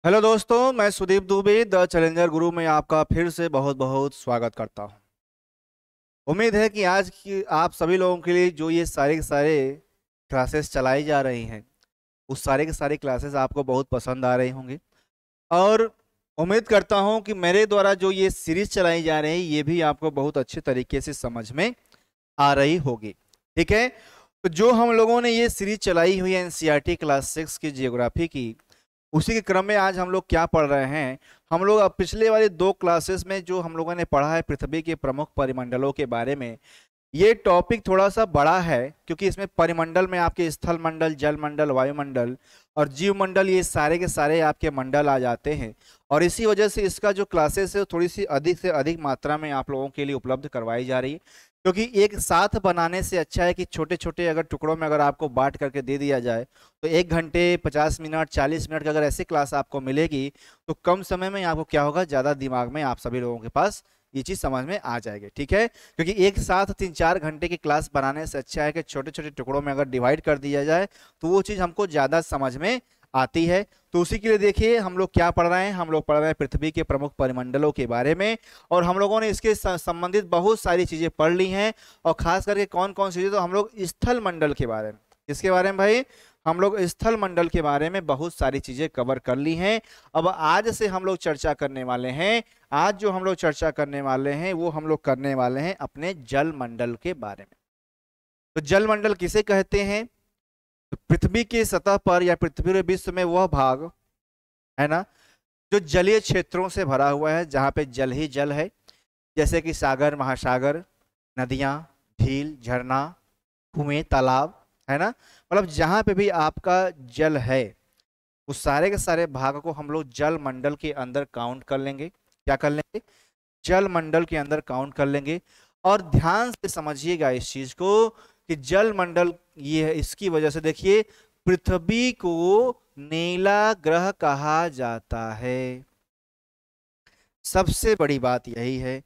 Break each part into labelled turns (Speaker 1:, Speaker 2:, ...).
Speaker 1: Hello दोस्तों, मैं Sudeep Dubey the challenger गुरु में आपका फिर से बहुत बहुत स्वागत करता हूं। उम्मीद है कि आज की आप सभी लोगों के लिए जो ये सारे के सारे क्लासेस चलाई जा रही हैं, उस सारे के सारे क्लासेस आपको बहुत पसंद आ रहे होंगे। और उम्मीद करता हूं कि मेरे द्वारा जो ये सीरीज चलाई जा रही है ये भी आपको बहुत अच्छे तरीके से समझ में आ रही होगी। ठीक है, तो जो हम लोगों ने ये सीरीज चलाई हुई है एनसीईआरटी क्लास 6 की जियोग्राफी की, उसी के क्रम में आज हम लोग क्या पढ़ रहे हैं। हम लोग अब पिछले वाले दो क्लासेस में जो हम लोगों ने पढ़ा है पृथ्वी के प्रमुख परिमंडलों के बारे में, ये टॉपिक थोड़ा सा बड़ा है क्योंकि इसमें परिमंडल में आपके स्थल मंडल, जल मंडल, वायुमंडल और जीव मंडल, ये सारे के सारे आपके मंडल आ जाते हैं। और इसी वजह से इसका जो क्लासेस है थोड़ी सी अधिक से अधिक मात्रा में आप लोगों के लिए उपलब्ध करवाई जा रही है, क्योंकि एक साथ बनाने से अच्छा है कि छोटे छोटे अगर टुकड़ों में अगर आपको बांट करके दे दिया जाए तो 1 घंटे 50 मिनट 40 मिनट की अगर ऐसी क्लास आपको मिलेगी तो कम समय में आपको क्या होगा, ज़्यादा दिमाग में आप सभी लोगों के पास ये चीज़ समझ में आ जाएगी। ठीक है, क्योंकि एक साथ 3-4 घंटे की क्लास बनाने से अच्छा है कि छोटे छोटे टुकड़ों में अगर डिवाइड कर दिया जाए तो वो चीज़ हमको ज़्यादा समझ में आती है। तो उसी के लिए देखिए हम लोग क्या पढ़ रहे हैं। हम लोग पढ़ रहे हैं पृथ्वी के प्रमुख परिमंडलों के बारे में, और हम लोगों ने इसके संबंधित बहुत सारी चीजें पढ़ ली हैं। और खास करके कौन कौन सी चीजें, तो हम लोग स्थल मंडल के बारे में, इसके बारे में भाई हम लोग स्थल मंडल के बारे में बहुत सारी चीजें कवर कर ली हैं। अब आज से हम लोग चर्चा करने वाले हैं, आज जो हम लोग चर्चा करने वाले हैं वो हम लोग करने वाले हैं अपने जल मंडल के बारे में। तो जल मंडल किसे कहते हैं? तो पृथ्वी की सतह पर या पृथ्वी के विश्व में वह भाग है ना, जो जलीय क्षेत्रों से भरा हुआ है, जहाँ पे जल ही जल है, जैसे कि सागर, महासागर, नदियाँ, झील, झरना, कुएं, तालाब, है ना। मतलब जहाँ पे भी आपका जल है उस सारे के सारे भाग को हम लोग जल मंडल के अंदर काउंट कर लेंगे। क्या कर लेंगे? जल मंडल के अंदर काउंट कर लेंगे। और ध्यान से समझिएगा इस चीज को कि जल मंडल ये है, इसकी वजह से देखिए पृथ्वी को नीला ग्रह कहा जाता है। सबसे बड़ी बात यही है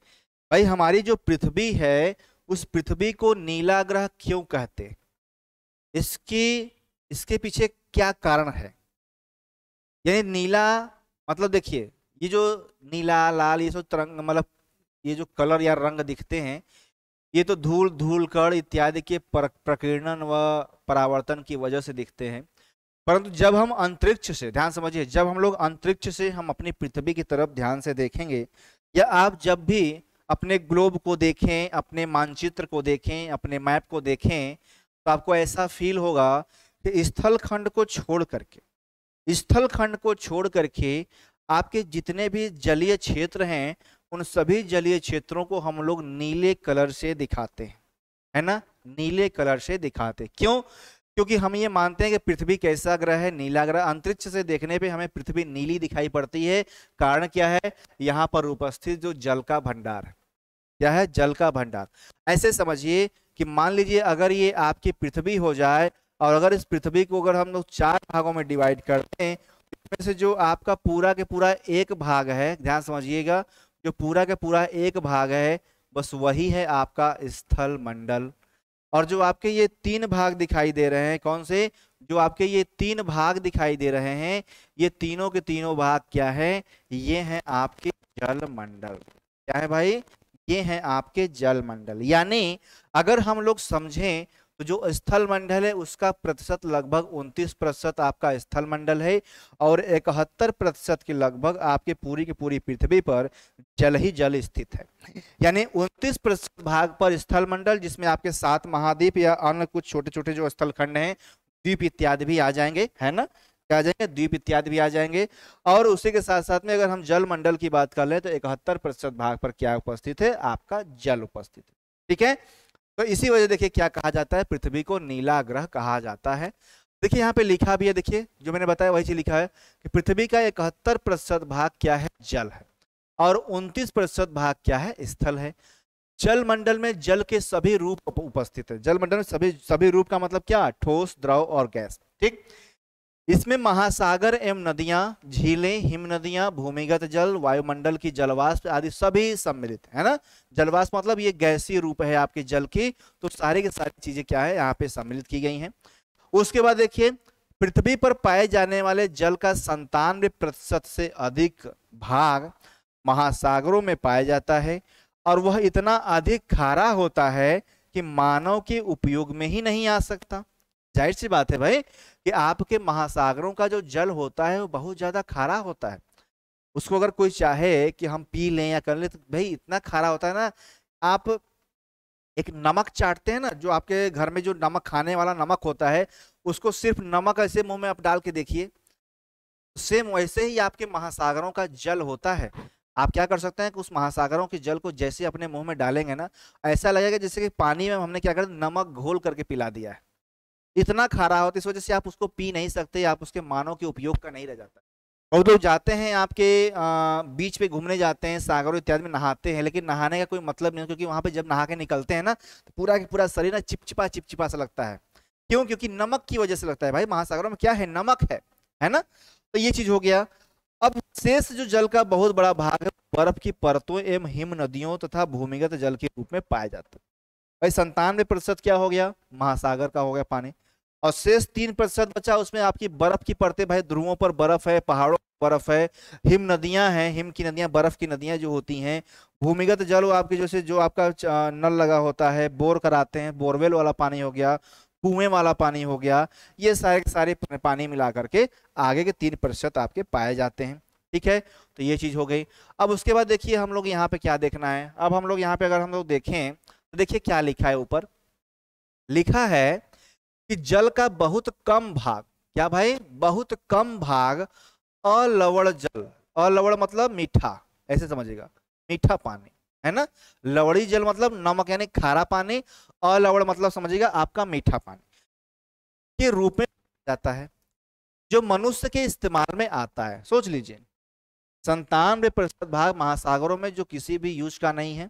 Speaker 1: भाई, हमारी जो पृथ्वी है उस पृथ्वी को नीला ग्रह क्यों कहते हैं? इसकी इसके पीछे क्या कारण है? यानी नीला मतलब देखिए, ये जो नीला, लाल, ये सब तरंग मतलब ये जो कलर या रंग दिखते हैं, ये तो धूल, धूल कण इत्यादि के प्रकीर्णन व परावर्तन की वजह से दिखते हैं। परंतु जब हम अंतरिक्ष से, ध्यान समझिए, जब हम लोग अंतरिक्ष से हम अपनी पृथ्वी की तरफ ध्यान से देखेंगे, या आप जब भी अपने ग्लोब को देखें, अपने मानचित्र को देखें, अपने मैप को देखें, तो आपको ऐसा फील होगा कि स्थल खंड को छोड़ करके, स्थल खंड को छोड़ करके आपके जितने भी जलीय क्षेत्र हैं उन सभी जलीय क्षेत्रों को हम लोग नीले कलर से दिखाते हैं, है ना। नीले कलर से दिखाते क्यों? क्योंकि हम ये मानते हैं कि पृथ्वी कैसा ग्रह है? नीला ग्रह। अंतरिक्ष से देखने पे हमें पृथ्वी नीली दिखाई पड़ती है। कारण क्या है? यहाँ पर उपस्थित जो जल का भंडार है। क्या है? जल का भंडार। ऐसे समझिए कि मान लीजिए अगर ये आपकी पृथ्वी हो जाए, और अगर इस पृथ्वी को अगर हम लोग 4 भागों में डिवाइड करते हैं, इसमें से जो आपका पूरा के पूरा एक भाग है, ध्यान समझिएगा, जो पूरा के पूरा एक भाग है बस वही है आपका स्थल मंडल। और जो आपके ये 3 भाग दिखाई दे रहे हैं, कौन से? जो आपके ये 3 भाग दिखाई दे रहे हैं, ये तीनों के तीनों भाग क्या है? ये हैं आपके जल मंडल। क्या है भाई? ये हैं आपके जल मंडल। यानी अगर हम लोग समझें तो जो स्थल मंडल है उसका प्रतिशत लगभग 29% आपका स्थल मंडल है, और 71% के लगभग आपके पूरी की पूरी पृथ्वी पर जल ही जल स्थित है। यानी 29% भाग पर स्थल मंडल, जिसमें आपके 7 महाद्वीप या अन्य कुछ छोटे छोटे जो स्थल खंड हैं, द्वीप इत्यादि भी आ जाएंगे, है ना। क्या आ जाएंगे? द्वीप इत्यादि भी आ जाएंगे। और उसी के साथ साथ में अगर हम जल मंडल की बात कर लें तो 71% भाग पर क्या उपस्थित है? आपका जल उपस्थित है। ठीक है, तो इसी वजह देखिए क्या कहा जाता है, पृथ्वी को नीला ग्रह कहा जाता है। देखिए यहाँ पे लिखा भी है, देखिए जो मैंने बताया वही चीज लिखा है कि पृथ्वी का 71% भाग क्या है? जल है, और 29% भाग क्या है? स्थल है। जल मंडल में जल के सभी रूप उपस्थित है। जल मंडल में सभी सभी रूप का मतलब क्या? ठोस, द्रव और गैस। ठीक, इसमें महासागर एवं नदियां, झीलें, हिम नदियां, भूमिगत जल, वायुमंडल की जलवाष्प आदि सभी सम्मिलित है ना। जलवाष्प मतलब ये गैसीय रूप है आपके जल की, तो सारी की सारी चीजें क्या है यहाँ पे सम्मिलित की गई हैं। उसके बाद देखिए पृथ्वी पर पाए जाने वाले जल का 97% से अधिक भाग महासागरों में पाया जाता है और वह इतना अधिक खारा होता है कि मानव के उपयोग में ही नहीं आ सकता। जाहिर सी बात है भाई कि आपके महासागरों का जो जल होता है वो बहुत ज्यादा खारा होता है। उसको अगर कोई चाहे कि हम पी लें या कर लें तो भाई इतना खारा होता है ना। आप एक नमक चाटते हैं ना, जो आपके घर में जो नमक खाने वाला नमक होता है उसको सिर्फ नमक ऐसे मुंह में आप डाल के देखिए, सेम वैसे ही आपके महासागरों का जल होता है। आप क्या कर सकते हैं कि उस महासागरों के जल को जैसे अपने मुंह में डालेंगे ना, ऐसा लगेगा जैसे कि पानी में हमने क्या कर नमक घोल करके पिला दिया है। इतना खारा होता है, इस वजह से आप उसको पी नहीं सकते, आप उसके मानव के उपयोग का नहीं रह जाता। और तो जाते हैं आपके बीच पे घूमने जाते हैं, सागरों इत्यादि में नहाते हैं, लेकिन नहाने का कोई मतलब नहीं, क्योंकि वहां पे जब नहा के निकलते हैं ना तो पूरा की पूरा शरीर ना चिपचिपा सा लगता है। क्यों? क्योंकि नमक की वजह से लगता है। भाई महासागरों में क्या है? नमक है ना। तो ये चीज हो गया। अब शेष जो जल का बहुत बड़ा भाग है बर्फ की परतों एवं हिम नदियों तथा भूमिगत जल के रूप में पाया जाता है। भाई 97% क्या हो गया? महासागर का हो गया पानी। और शेष 3% बचा, उसमें आपकी बर्फ की परतें, भाई ध्रुवों पर बर्फ है, पहाड़ों पर बर्फ है, हिम नदियां हैं, हिम की नदियां, बर्फ की नदियां जो होती हैं। भूमिगत जल वो आपके जैसे जो आपका नल लगा होता है, बोर कराते हैं, बोरवेल वाला पानी हो गया, कुएं वाला पानी हो गया, ये सारे सारे पानी मिला करके आगे के 3% आपके पाए जाते हैं। ठीक है, तो ये चीज हो गई। अब उसके बाद देखिए हम लोग यहाँ पे क्या देखना है। अब हम लोग यहाँ पे अगर हम लोग देखें तो देखिए क्या लिखा है। ऊपर लिखा है कि जल का बहुत कम भाग, क्या भाई? बहुत कम भाग अलवण जल। अलवण मतलब मीठा, ऐसे समझिएगा, मीठा पानी है ना। लवड़ी जल मतलब नमक यानी खारा पानी, अलवण मतलब समझिएगा आपका मीठा पानी के रूप में जाता है, जो मनुष्य के इस्तेमाल में आता है। सोच लीजिए 97% भाग महासागरों में जो किसी भी यूज का नहीं है,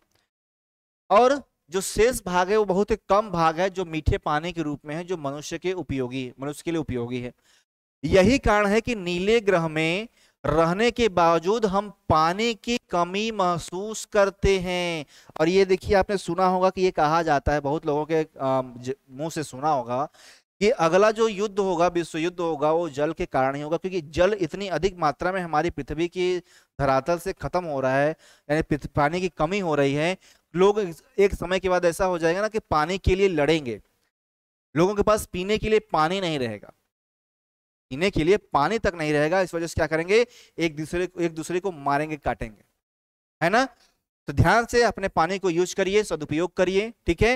Speaker 1: और जो शेष भाग है वो बहुत ही कम भाग है जो मीठे पानी के रूप में है, जो मनुष्य के लिए उपयोगी है। यही कारण है कि नीले ग्रह में रहने के बावजूद हम पानी की कमी महसूस करते हैं। और ये देखिए आपने सुना होगा कि ये कहा जाता है, बहुत लोगों के मुंह से सुना होगा कि अगला जो युद्ध होगा, विश्व युद्ध होगा, वो जल के कारण ही होगा, क्योंकि जल इतनी अधिक मात्रा में हमारी पृथ्वी की धरातल से खत्म हो रहा है, यानी पानी की कमी हो रही है। लोग एक समय के बाद ऐसा हो जाएगा ना कि पानी के लिए लड़ेंगे, लोगों के पास पीने के लिए पानी नहीं रहेगा, पीने के लिए पानी तक नहीं रहेगा। इस वजह से क्या करेंगे? एक दूसरे को मारेंगे, काटेंगे, है ना। तो ध्यान से अपने पानी को यूज करिए, सदुपयोग करिए, ठीक है।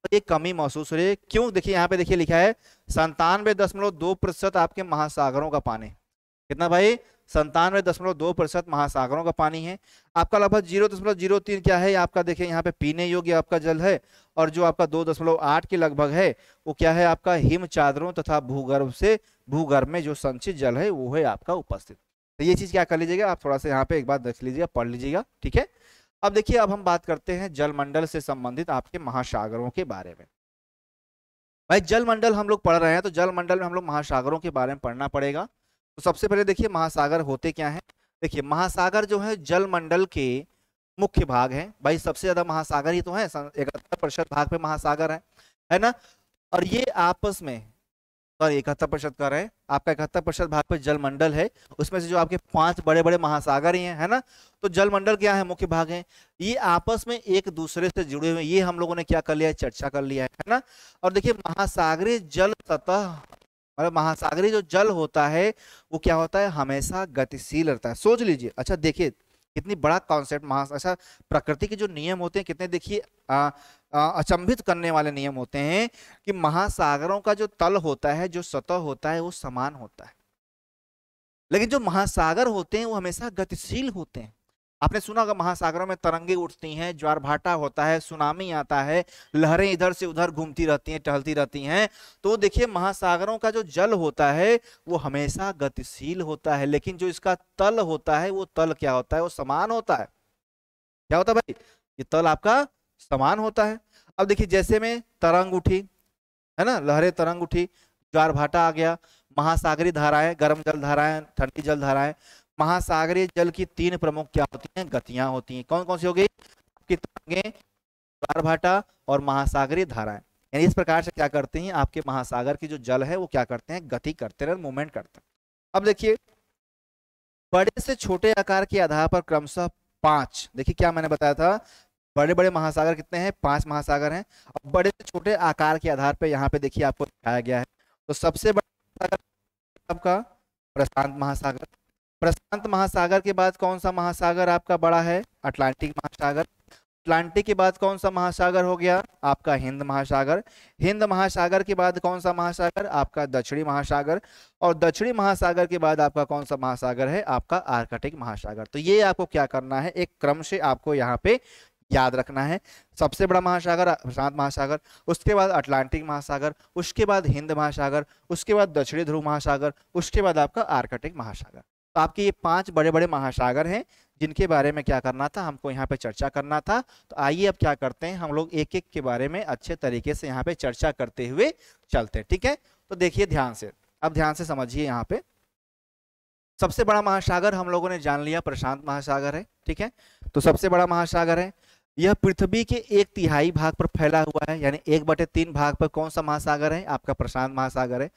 Speaker 1: ये कमी महसूस हो रही है, क्यों? देखिए यहाँ पे देखिए लिखा है 97.2% आपके महासागरों का पानी। कितना भाई? 97.2% महासागरों का पानी है। आपका लगभग 0.03 क्या है आपका? देखिए यहाँ पे पीने योग्य आपका जल है, और जो आपका 2.8 के लगभग है वो क्या है? आपका हिम चादरों तथा भूगर्भ में जो संचित जल है वो है आपका उपस्थित। तो ये चीज क्या कर लीजिएगा आप, थोड़ा सा यहाँ पे एक बार देख लीजिएगा, पढ़ लीजिएगा, ठीक है। अब देखिए अब हम बात करते हैं जलमंडल से संबंधित आपके महासागरों के बारे में। भाई जलमंडल हम लोग पढ़ रहे हैं, तो जलमंडल में हम लोग महासागरों के बारे में पढ़ना पड़ेगा। तो सबसे पहले देखिए महासागर होते क्या हैं। देखिए महासागर जो है जलमंडल के मुख्य भाग हैं। भाई सबसे ज्यादा महासागर ही तो है, 71% भाग पे महासागर है ना। और ये आपस में, सॉरी 71% कर रहे हैं, आपका 71% भाग पे जलमंडल है, उसमें से जो आपके 5 बड़े बड़े महासागर ही हैं, है ना। तो जलमंडल क्या है? मुख्य भाग है, ये आपस में एक दूसरे से जुड़े हुए, ये हम लोगों ने क्या कर लिया है? चर्चा कर लिया है ना। और देखिए महासागरीय जल सतह, मतलब महासागरीय जो जल होता है वो क्या होता है? हमेशा गतिशील रहता है। सोच लीजिए, अच्छा देखिए कितनी बड़ा कॉन्सेप्ट। अच्छा प्रकृति के जो नियम होते हैं कितने देखिए अचंभित करने वाले नियम होते हैं, कि महासागरों का जो तल होता है, जो सतह होता है वो समान होता है, लेकिन जो महासागर होते हैं वो हमेशा गतिशील होते हैं। आपने सुना होगा महासागरों में तरंगे उठती हैं, ज्वार भाटा होता है, सुनामी आता है, लहरें इधर से उधर घूमती रहती हैं, टहलती रहती हैं। तो देखिए महासागरों का जो जल होता है वो हमेशा गतिशील होता है, लेकिन जो इसका तल होता है वो तल क्या होता है? वो समान होता है। क्या होता है भाई? ये तल आपका समान होता है। अब देखिए जैसे में तरंग उठी, है ना, लहरें तरंग उठी, ज्वार भाटा आ गया, महासागरीय धाराएं, गर्म जल धाराएं, ठंडी जल धाराएं। महासागरीय जल की 3 प्रमुख क्या होती हैं? गतियां होती हैं। कौन कौन सी हो गई? आपकी तरंगें, ज्वार भाटा और महासागरीय धाराएं। यानी इस प्रकार से क्या करते हैं, आपके महासागर की जो जल है वो क्या करते हैं, गति करते हैं, मूवमेंट करते हैं। अब देखिए बड़े से छोटे आकार के आधार पर क्रमशः 5, देखिए क्या मैंने बताया था, बड़े बड़े महासागर कितने हैं, 5 महासागर हैं। अब बड़े से छोटे आकार के आधार पर यहाँ पे देखिए आपको दिखाया गया है। तो सबसे बड़ा महासागर आपका प्रशांत महासागर। प्रशांत महासागर के बाद कौन सा महासागर आपका बड़ा है, अटलांटिक महासागर। अटलांटिक के बाद कौन सा महासागर हो गया, आपका हिंद महासागर। हिंद महासागर के बाद कौन सा महासागर, आपका दक्षिणी महासागर। और दक्षिणी महासागर के बाद आपका कौन सा महासागर है, आपका आर्कटिक महासागर। तो ये आपको क्या करना है, एक क्रम से आपको यहाँ पे याद रखना है। सबसे बड़ा महासागर प्रशांत महासागर, उसके बाद अटलांटिक महासागर, उसके बाद हिंद महासागर, उसके बाद दक्षिणी ध्रुव महासागर, उसके बाद आपका आर्कटिक महासागर। तो आपके ये 5 बड़े बड़े महासागर हैं जिनके बारे में क्या करना था, हमको यहाँ पे चर्चा करना था। तो आइए अब क्या करते हैं, हम लोग एक एक के बारे में अच्छे तरीके से यहाँ पे चर्चा करते हुए चलते हैं, ठीक है। तो देखिए ध्यान से, अब ध्यान से समझिए। यहाँ पे सबसे बड़ा महासागर हम लोगों ने जान लिया प्रशांत महासागर है, ठीक है। तो सबसे बड़ा महासागर है, यह पृथ्वी के 1/3 भाग पर फैला हुआ है, यानी 1/3 भाग पर कौन सा महासागर है, आपका प्रशांत महासागर है।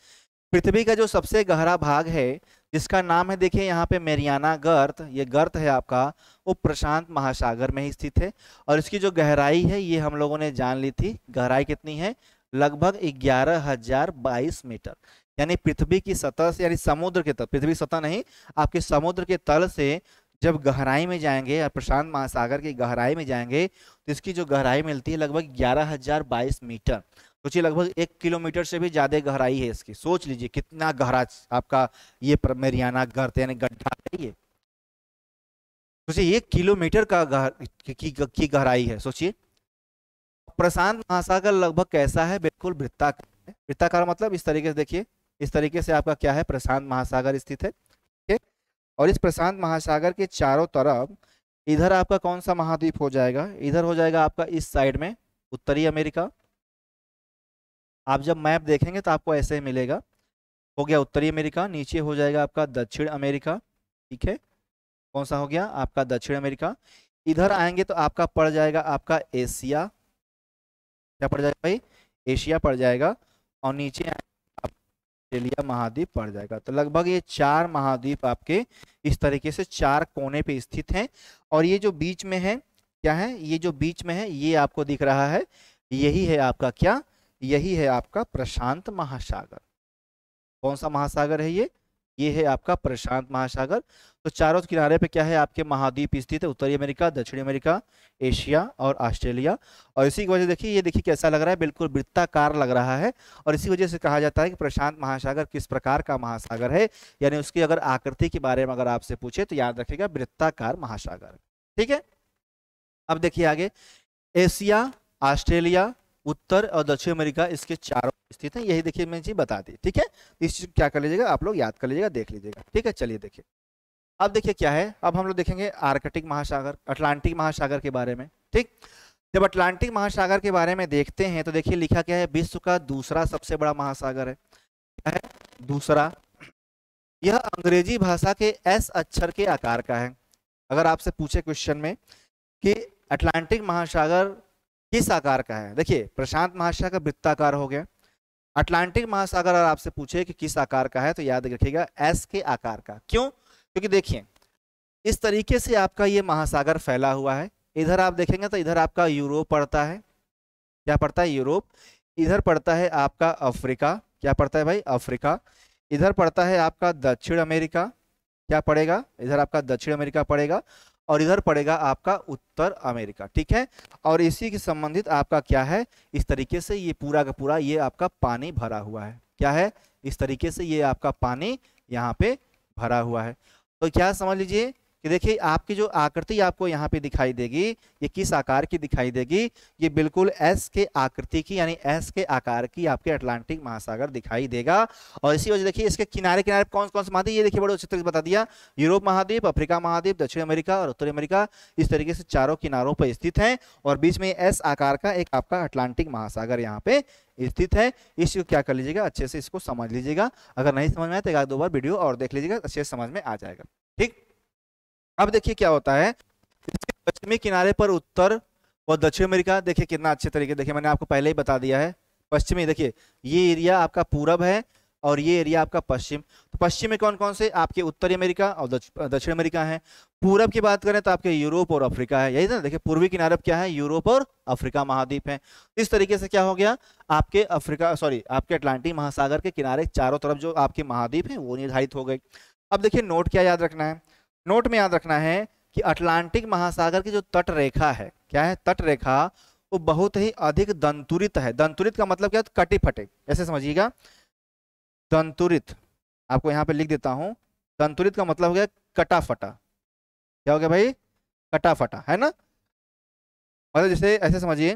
Speaker 1: पृथ्वी का जो सबसे गहरा भाग है जिसका नाम है, देखिए यहाँ पे मैरियाना गर्त, ये गर्त है आपका, वो प्रशांत महासागर में ही स्थित है। और इसकी जो गहराई है ये हम लोगों ने जान ली थी, गहराई कितनी है, लगभग 11,022 मीटर। यानी पृथ्वी की सतह से, यानी समुद्र के तल, पृथ्वी सतह नहीं, आपके समुद्र के तल से जब गहराई में जाएंगे या प्रशांत महासागर की गहराई में जाएंगे तो इसकी जो गहराई मिलती है लगभग 11,022 मीटर। सोचिए लगभग 1 किलोमीटर से भी ज्यादा गहराई है इसकी। सोच लीजिए कितना गहरा आपका ये मैरियाना गर्त यानी गड्ढा है ये। सोचिए 1 किलोमीटर का की गहराई है। सोचिए प्रशांत महासागर लगभग कैसा है, बिल्कुल वृत्ताकार है। वृत्ताकार मतलब इस तरीके से देखिए, इस तरीके से आपका क्या है, प्रशांत महासागर स्थित है, ठीक है। और इस प्रशांत महासागर के चारों तरफ इधर आपका कौन सा महाद्वीप हो जाएगा, इधर हो जाएगा आपका इस साइड में उत्तरी अमेरिका। आप जब मैप देखेंगे तो आपको ऐसे ही मिलेगा, हो गया उत्तरी अमेरिका, नीचे हो जाएगा आपका दक्षिण अमेरिका, ठीक है। कौन सा हो गया आपका दक्षिण अमेरिका। इधर आएंगे तो आपका पड़ जाएगा आपका एशिया, क्या पड़ जाएगा भाई, एशिया पड़ जाएगा। और नीचे ऑस्ट्रेलिया महाद्वीप पड़ जाएगा। तो लगभग ये 4 महाद्वीप आपके इस तरीके से 4 कोने पे स्थित हैं। और ये जो बीच में है क्या है, ये जो बीच में है ये आपको दिख रहा है, यही है आपका क्या, यही है आपका प्रशांत महासागर। कौन सा महासागर है ये है आपका प्रशांत महासागर। तो चारों किनारे पे क्या है, आपके महाद्वीप स्थित है, उत्तरी अमेरिका, दक्षिणी अमेरिका, एशिया और ऑस्ट्रेलिया। और इसी की वजह देखिए, ये देखिए कैसा लग रहा है, बिल्कुल वृत्ताकार लग रहा है। और इसी वजह से कहा जाता है कि प्रशांत महासागर किस प्रकार का महासागर है, यानी उसकी अगर आकृति के बारे में अगर आपसे पूछे तो याद रखिएगा वृत्ताकार महासागर, ठीक है। अब देखिए आगे, एशिया, ऑस्ट्रेलिया, उत्तर और दक्षिण अमेरिका इसके चारों स्थित है, यही देखिए मैंने चीज बता दी, ठीक है। इस चीज क्या कर लीजिएगा आप लोग, याद कर लीजिएगा, देख लीजिएगा, ठीक है। चलिए देखिए अब देखिए क्या है, अब हम लोग देखेंगे आर्कटिक महासागर, अटलांटिक महासागर के बारे में, ठीक। जब अटलांटिक महासागर के बारे में देखते हैं तो देखिए लिखा क्या है, विश्व का दूसरा सबसे बड़ा महासागर है, क्या है, दूसरा। यह अंग्रेजी भाषा के एस अक्षर के आकार का है। अगर आपसे पूछे क्वेश्चन में कि अटलांटिक महासागर किस आकार का है, देखिए प्रशांत महासागर वृत्ताकार हो गया, अटलांटिक महासागर अगर आपसे पूछे कि किस आकार का है तो याद रखिएगा एस के आकार का। क्यों, क्योंकि देखिए इस तरीके से आपका ये महासागर फैला हुआ है। इधर आप देखेंगे तो इधर आपका यूरोप पड़ता है, क्या पड़ता है, यूरोप। इधर पड़ता है आपका अफ्रीका, क्या पड़ता है भाई, अफ्रीका। इधर पड़ता है आपका दक्षिण अमेरिका, क्या पड़ेगा, इधर आपका दक्षिण अमेरिका पड़ेगा। और इधर पड़ेगा आपका उत्तर अमेरिका, ठीक है। और इसी के संबंधित आपका क्या है, इस तरीके से ये पूरा का पूरा ये आपका पानी भरा हुआ है, क्या है, इस तरीके से ये आपका पानी यहाँ पे भरा हुआ है। तो क्या समझ लीजिए कि देखिए आपकी जो आकृति आपको यहाँ पे दिखाई देगी, ये किस आकार की दिखाई देगी, ये बिल्कुल एस के आकृति की यानी एस के आकार की आपके अटलांटिक महासागर दिखाई देगा। और इसी वजह देखिए इसके किनारे किनारे कौन कौन से महाद्वीप, ये देखिए बड़े अच्छे तरीके से बता दिया, यूरोप महाद्वीप, अफ्रीका महाद्वीप, दक्षिण अमेरिका और उत्तरी अमेरिका, इस तरीके से चारों किनारों पर स्थित है। और बीच में एस आकार का एक आपका अटलांटिक महासागर यहाँ पे स्थित है। इसको क्या कर लीजिएगा, अच्छे से इसको समझ लीजिएगा। अगर नहीं समझ में आए तो 1-2 बार वीडियो और देख लीजिएगा, अच्छे से समझ में आ जाएगा, ठीक। अब देखिए क्या होता है, इसके पश्चिमी किनारे पर उत्तर और दक्षिण अमेरिका, देखिए कितना अच्छे तरीके, देखिए मैंने आपको पहले ही बता दिया है, पश्चिमी, देखिए ये एरिया आपका पूरब है और ये एरिया आपका पश्चिम। तो पश्चिम में कौन कौन से आपके उत्तरी अमेरिका और दक्षिण अमेरिका है। पूरब की बात करें तो आपके यूरोप और अफ्रीका है, यही ना। देखिए पूर्वी किनारे क्या है, यूरोप और अफ्रीका महाद्वीप है। इस तरीके से क्या हो गया, आपके आपके अटलांटिक महासागर के किनारे चारों तरफ जो आपके महाद्वीप है वो निर्धारित हो गए। अब देखिए नोट क्या याद रखना है, नोट में याद रखना है कि अटलांटिक महासागर की जो तट रेखा है, क्या है, तट रेखा, वो बहुत ही अधिक दंतुरित है। दंतुरित का मतलब क्या है, कटे फटे, ऐसे समझिएगा। दंतुरित आपको यहाँ पे लिख देता हूं, दंतुरित का मतलब हो गया कटा फटा। क्या हो गया भाई, कटा फटा, है ना। मतलब जैसे ऐसे समझिए,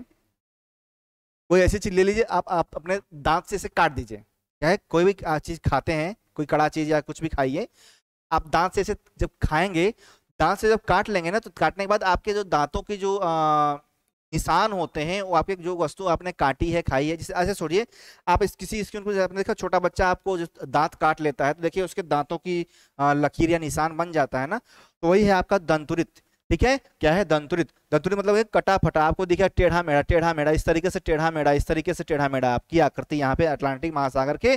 Speaker 1: कोई ऐसी चीज ले लीजिए, आप अपने दांत से इसे काट दीजिए। क्या है, कोई भी चीज खाते हैं, कोई कड़ा चीज या कुछ भी खाइए, आप दांत से इसे जब खाएंगे, दांत से जब काट लेंगे ना, तो काटने के बाद आपके जो दांतों की जो निशान होते हैं, वो आपके जो वस्तु आपने काटी है, खाई है, जैसे ऐसे छोड़िए, आप किसी स्किन को आपने देखा, छोटा बच्चा आपको जो दांत काट लेता है तो देखिए उसके दांतों की लकीर या निशान बन जाता है ना, तो वही है आपका दंतुरित। ठीक है, क्या है, दंतुरित। दंतुरित मतलब कटा फटा, आपको दिखा टेढ़ा मेढ़ा, टेढ़ा मेढ़ा, इस तरीके से टेढ़ा मेढ़ा, इस तरीके से टेढ़ा मेढ़ा आपकी आकृति यहाँ पे अटलांटिक महासागर के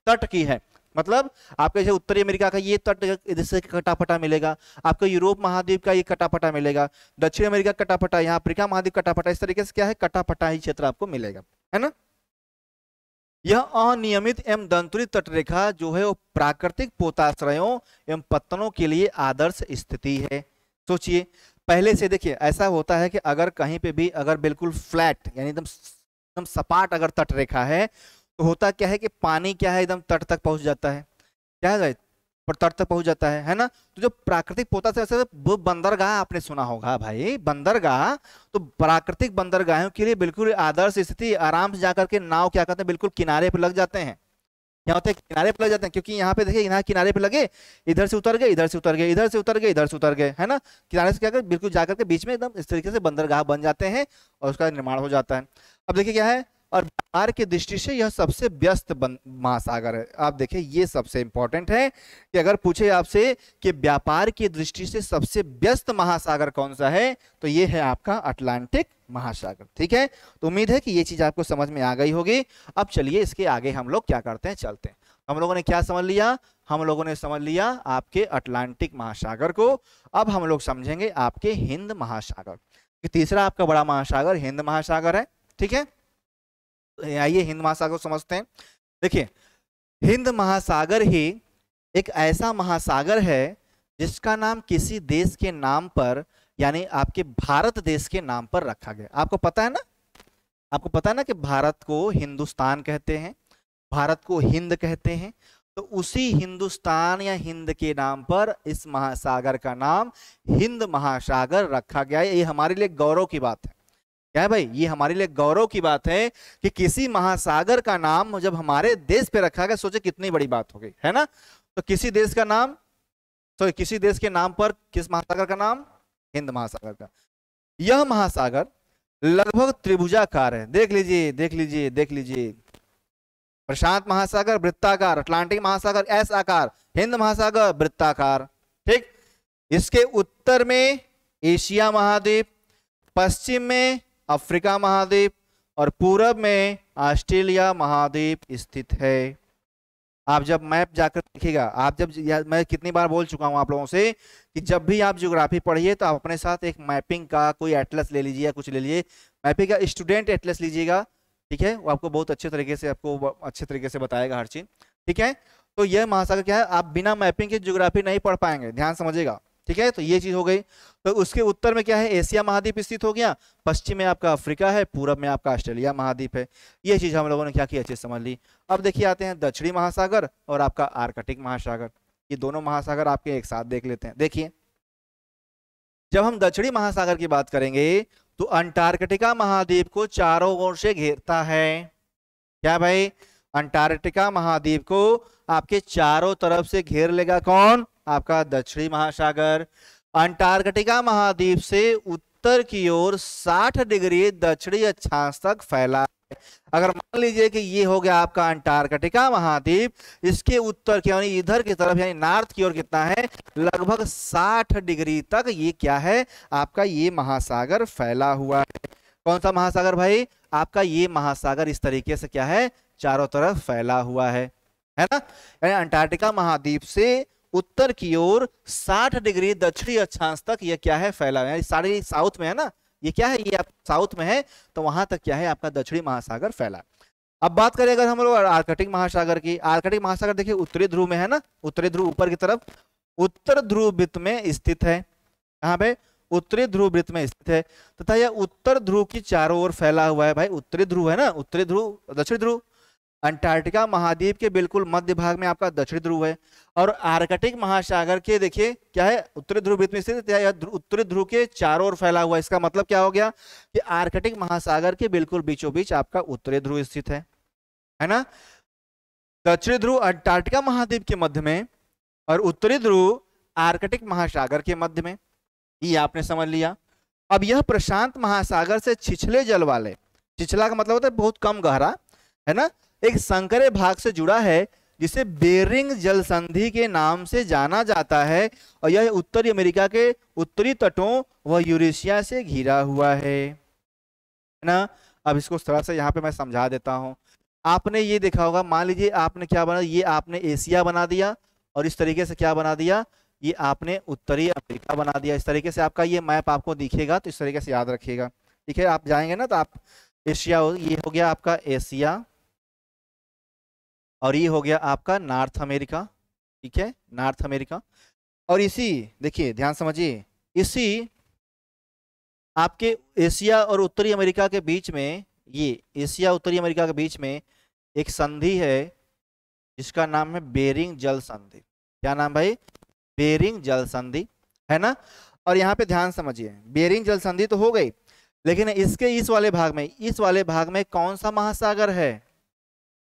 Speaker 1: तट की है। मतलब आपके जैसे उत्तरी अमेरिका का ये तट इधर से कटाफटा मिलेगा, आपको यूरोप महाद्वीप का ये कटाफटा मिलेगा, दक्षिण अमेरिका कटाफटा, यहाँ अफ्रीका महाद्वीप कटाफटा, इस तरीके से क्या है, कटाफटा ही क्षेत्र आपको मिलेगा, है ना। यह अनियमित एवं दंतुरित तटरेखा जो है वो प्राकृतिक पोताश्रयों एवं पत्तनों के लिए आदर्श स्थिति है। सोचिए, पहले से देखिए ऐसा होता है कि अगर कहीं पे भी अगर बिल्कुल फ्लैट यानी एकदम सपाट अगर तटरेखा है, तो होता क्या है कि पानी क्या है, एकदम तट तक पहुंच जाता है, क्या है, पर तट तक पहुंच जाता है ना। तो जो प्राकृतिक पोता से ऐसे वो बंदरगाह आपने सुना होगा भाई, बंदरगाह, तो प्राकृतिक बंदरगाहों के लिए बिल्कुल आदर्श स्थिति, आराम से जाकर के नाव क्या करते हैं, बिल्कुल किनारे पर लग जाते हैं। क्या होता है, किनारे पर लग जाते हैं, क्योंकि यहाँ पे देखिए, यहाँ किनारे पे लगे, इधर से उतर गए, इधर से उतर गए, इधर से उतर गए, इधर से उतर गए, है ना। किनारे से क्या कर बिल्कुल जाकर के बीच में एकदम इस तरीके से बंदरगाह बन जाते हैं और उसका निर्माण हो जाता है। अब देखिए क्या है, और व्यापार की दृष्टि से यह सबसे व्यस्त महासागर है। आप देखिए ये सबसे इंपॉर्टेंट है कि अगर पूछे आपसे कि व्यापार की दृष्टि से सबसे व्यस्त महासागर कौन सा है, तो ये है आपका अटलांटिक महासागर। ठीक है, तो उम्मीद है कि ये चीज आपको समझ में आ गई होगी। अब चलिए इसके आगे हम लोग क्या करते हैं, चलते हैं। हम लोगों ने क्या समझ लिया, हम लोगों ने समझ लिया आपके अटलांटिक महासागर को। अब हम लोग समझेंगे आपके हिंद महासागर। तीसरा आपका बड़ा महासागर हिंद महासागर है। ठीक है, आइए हिंद महासागर को समझते हैं। देखिए, हिंद महासागर ही एक ऐसा महासागर है जिसका नाम किसी देश के नाम पर, यानी आपके भारत देश के नाम पर रखा गया। आपको पता है ना, आपको पता है ना कि भारत को हिंदुस्तान कहते हैं, भारत को हिंद कहते हैं। तो उसी हिंदुस्तान या हिंद के नाम पर इस महासागर का नाम हिंद महासागर रखा गया है। ये हमारे लिए गौरव की बात है। क्या है भाई, ये हमारे लिए गौरव की बात है कि किसी महासागर का नाम जब हमारे देश पे रखा गया, सोचे कितनी बड़ी बात हो गई, है ना। तो किसी देश का नाम, तो किसी देश के नाम पर किस महासागर का नाम, हिंद महासागर का। यह महासागर लगभग त्रिभुजाकार है। देख लीजिए, देख लीजिए, देख लीजिए, प्रशांत महासागर वृत्ताकार, अटलांटिक महासागर एस आकार, हिंद महासागर वृत्ताकार। ठीक, इसके उत्तर में एशिया महाद्वीप, पश्चिम में अफ्रीका महाद्वीप और पूरब में ऑस्ट्रेलिया महाद्वीप स्थित है। आप जब मैप जाकर देखिएगा, आप जब, मैं कितनी बार बोल चुका हूं आप लोगों से कि जब भी आप ज्योग्राफी पढ़िए तो आप अपने साथ एक मैपिंग का कोई एटलस ले लीजिए या कुछ ले लीजिए, मैपिंग का स्टूडेंट एटलस लीजिएगा। ठीक है, वो आपको बहुत अच्छे तरीके से, आपको अच्छे तरीके से बताएगा हर चीज। ठीक है, तो यह महासागर क्या है, आप बिना मैपिंग के ज्योग्राफी नहीं पढ़ पाएंगे, ध्यान समझिएगा। ठीक है, तो ये चीज हो गई। तो उसके उत्तर में क्या है, एशिया महाद्वीप स्थित हो गया, पश्चिम में आपका अफ्रीका है, पूरब में आपका ऑस्ट्रेलिया महाद्वीप है। ये चीज हम लोगों ने क्या की, अच्छे समझ ली। अब देखिए आते हैं दक्षिणी महासागर और आपका आर्कटिक महासागर। ये दोनों महासागर आपके एक साथ देख लेते हैं। देखिए, जब हम दक्षिणी महासागर की बात करेंगे तो अंटार्कटिका महाद्वीप को चारों ओर से घेरता है। क्या भाई, अंटार्कटिका महाद्वीप को आपके चारों तरफ से घेर लेगा कौन, आपका दक्षिणी महासागर। अंटार्कटिका महाद्वीप से उत्तर की ओर 60 डिग्री दक्षिणी अक्षांश तक फैला है। अगर मान लीजिए कि ये हो गया आपका अंटार्कटिका महाद्वीप, इसके उत्तर की यानी इधर की तरफ यानी नॉर्थ की ओर कितना है, लगभग 60 डिग्री तक ये क्या है आपका, ये महासागर फैला हुआ है। कौन सा महासागर भाई? आपका ये महासागर इस तरीके से क्या है, चारों तरफ फैला हुआ है ना। यानी अंटार्कटिका महाद्वीप से उत्तर की ओर 60 डिग्री दक्षिणी अक्षांश तक ये क्या है, फैला हुआ है। सारे साउथ में है ना, ये क्या है, ये आप साउथ में है, तो वहां तक क्या है आपका दक्षिणी महासागर फैला। अब बात करें अगर हम लोग आर्कटिक महासागर की, आर्कटिक महासागर देखिए उत्तरी ध्रुव में है ना, उत्तरी ध्रुव ऊपर की तरफ उत्तर ध्रुव वृत्त में स्थित है। यहाँ पे उत्तरी ध्रुव वृत्त में स्थित है तथा यह उत्तर ध्रुव की चारों ओर फैला हुआ है। भाई उत्तरी ध्रुव है ना, उत्तरी ध्रुव दक्षिणी ध्रुव, अंटार्कटिका महाद्वीप के बिल्कुल मध्य भाग में आपका दक्षिणी ध्रुव है। और आर्कटिक महासागर के देखिए क्या है, उत्तरी ध्रुव वृत्त में स्थित है, उत्तरी ध्रुव के चारों ओर फैला हुआ है। इसका मतलब क्या हो गया कि आर्कटिक महासागर के बिल्कुल बीचों बीच आपका उत्तरी ध्रुव स्थित है ना। दक्षिणी ध्रुव अंटार्कटिका महाद्वीप के मध्य में और उत्तरी ध्रुव आर्कटिक महासागर के मध्य में, ये आपने समझ लिया। अब यह प्रशांत महासागर से छिछले जल वाले, छिछला का मतलब होता है बहुत कम गहरा, है ना, एक संकरे भाग से जुड़ा है जिसे बेरिंग जल संधि के नाम से जाना जाता है। और यह उत्तरी अमेरिका के उत्तरी तटों व यूरेशिया से घिरा हुआ है ना। अब इसको थोड़ा सा यहाँ पे मैं समझा देता हूँ। आपने ये देखा होगा, मान लीजिए आपने क्या बना, ये आपने एशिया बना दिया और इस तरीके से क्या बना दिया, ये आपने उत्तरी अमेरिका बना दिया। इस तरीके से आपका ये मैप आपको दिखेगा, तो इस तरीके से याद रखिएगा, ठीक है। आप जाएंगे ना तो आप एशिया, ये हो गया आपका एशिया और ये हो गया आपका नॉर्थ अमेरिका, ठीक है, नॉर्थ अमेरिका। और इसी देखिए ध्यान समझिए, इसी आपके एशिया और उत्तरी अमेरिका के बीच में, ये एशिया उत्तरी अमेरिका के बीच में एक संधि है जिसका नाम है बेरिंग जल संधि। क्या नाम भाई? बेरिंग जल संधि, है ना। और यहाँ पे ध्यान समझिए, बेरिंग जल संधि तो हो गई, लेकिन इसके इस वाले भाग में कौन सा महासागर है,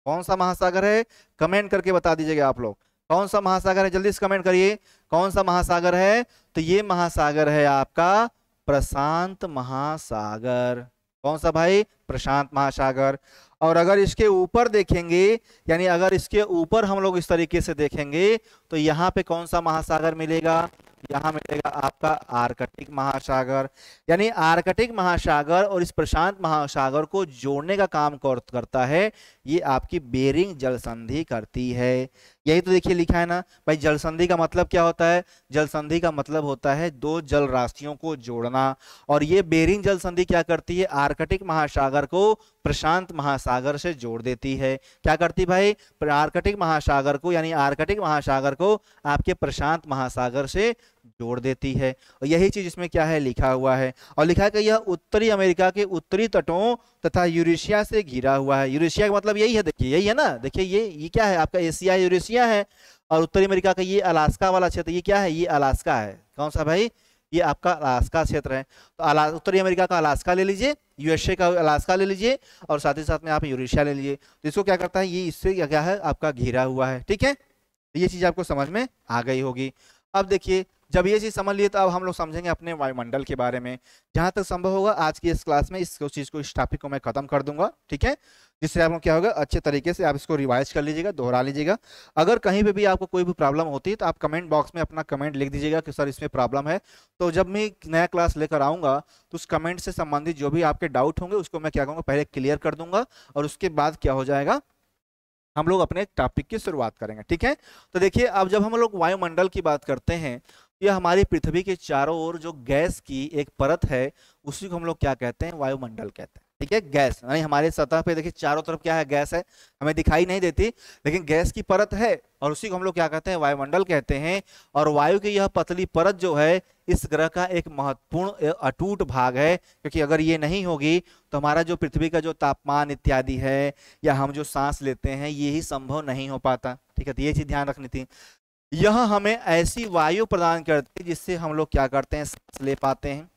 Speaker 1: कौन सा महासागर है, कमेंट करके बता दीजिएगा आप लोग, कौन सा महासागर है, जल्दी से कमेंट करिए कौन सा महासागर है। तो ये महासागर है आपका प्रशांत महासागर। कौन सा भाई? प्रशांत महासागर। और अगर इसके ऊपर देखेंगे, यानी अगर इसके ऊपर हम लोग इस तरीके से देखेंगे तो यहाँ पे कौन सा महासागर मिलेगा, यहाँ मिलेगा आपका आर्कटिक महासागर। यानी आर्कटिक महासागर और इस प्रशांत महासागर को जोड़ने का काम करता है ये आपकी बेरिंग जल संधि करती है। यही तो देखिए लिखा है ना भाई, जल संधि का मतलब क्या होता है? जल संधि का मतलब होता है दो जल राशियों को जोड़ना। और ये बेरिंग जल संधि क्या करती है? आर्कटिक महासागर को प्रशांत महासागर से जोड़ देती है। क्या करती भाई? आर्कटिक महासागर को, यानी आर्कटिक महासागर को आपके प्रशांत महासागर से जोड़ देती है। और यही चीज इसमें क्या है लिखा हुआ है। और लिखा है कि यह उत्तरी अमेरिका के उत्तरी तटों तथा यूरेशिया से घिरा हुआ है। यूरेशिया का मतलब यही है, देखिए यही है ना, देखिए ये क्या है आपका एशिया यूरेशिया है। और उत्तरी अमेरिका का ये अलास्का वाला क्षेत्र, ये क्या है? ये अलास्का है। कौन सा भाई? ये आपका अलास्का क्षेत्र है। तो उत्तरी अमेरिका का अलास्का ले लीजिए, यूएसए का अलास्का ले लीजिए, और साथ ही साथ में आप यूरेशिया ले लीजिए। तो इसको क्या करता है, ये इससे क्या है आपका घिरा हुआ है, ठीक है। तो ये चीज आपको समझ में आ गई होगी। अब देखिए, जब ये चीज समझ लिए तो अब हम लोग समझेंगे अपने वायुमंडल के बारे में। जहां तक संभव होगा आज की इस क्लास में इस चीज को, इस टॉपिक को मैं खत्म कर दूंगा, ठीक है। जिससे आपको क्या होगा, अच्छे तरीके से आप इसको रिवाइज कर लीजिएगा, दोहरा लीजिएगा। अगर कहीं पे भी आपको कोई भी प्रॉब्लम होती है तो आप कमेंट बॉक्स में अपना कमेंट लिख दीजिएगा कि सर इसमें प्रॉब्लम है। तो जब मैं नया क्लास लेकर आऊंगा तो उस कमेंट से संबंधित जो भी आपके डाउट होंगे उसको मैं क्या करूँगा, पहले क्लियर कर दूंगा, और उसके बाद क्या हो जाएगा, हम लोग अपने टॉपिक की शुरुआत करेंगे, ठीक है। तो देखिए, अब जब हम लोग वायुमंडल की बात करते हैं, यह हमारी पृथ्वी के चारों ओर जो गैस की एक परत है उसी को हम लोग क्या कहते हैं, वायुमंडल कहते हैं, ठीक है। गैस यानी हमारे सतह पे देखिए चारों तरफ क्या है, गैस है, हमें दिखाई नहीं देती लेकिन गैस की परत है, और उसी को हम लोग क्या कहते हैं, वायुमंडल कहते हैं। और वायु की यह पतली परत जो है इस ग्रह का एक महत्वपूर्ण अटूट भाग है, क्योंकि अगर ये नहीं होगी तो हमारा जो पृथ्वी का जो तापमान इत्यादि है या हम जो सांस लेते हैं ये ही संभव नहीं हो पाता, ठीक है। तो ये चीज ध्यान रखनी थी। यह हमें ऐसी वायु प्रदान करती है जिससे हम लोग क्या करते हैं, सांस ले पाते हैं।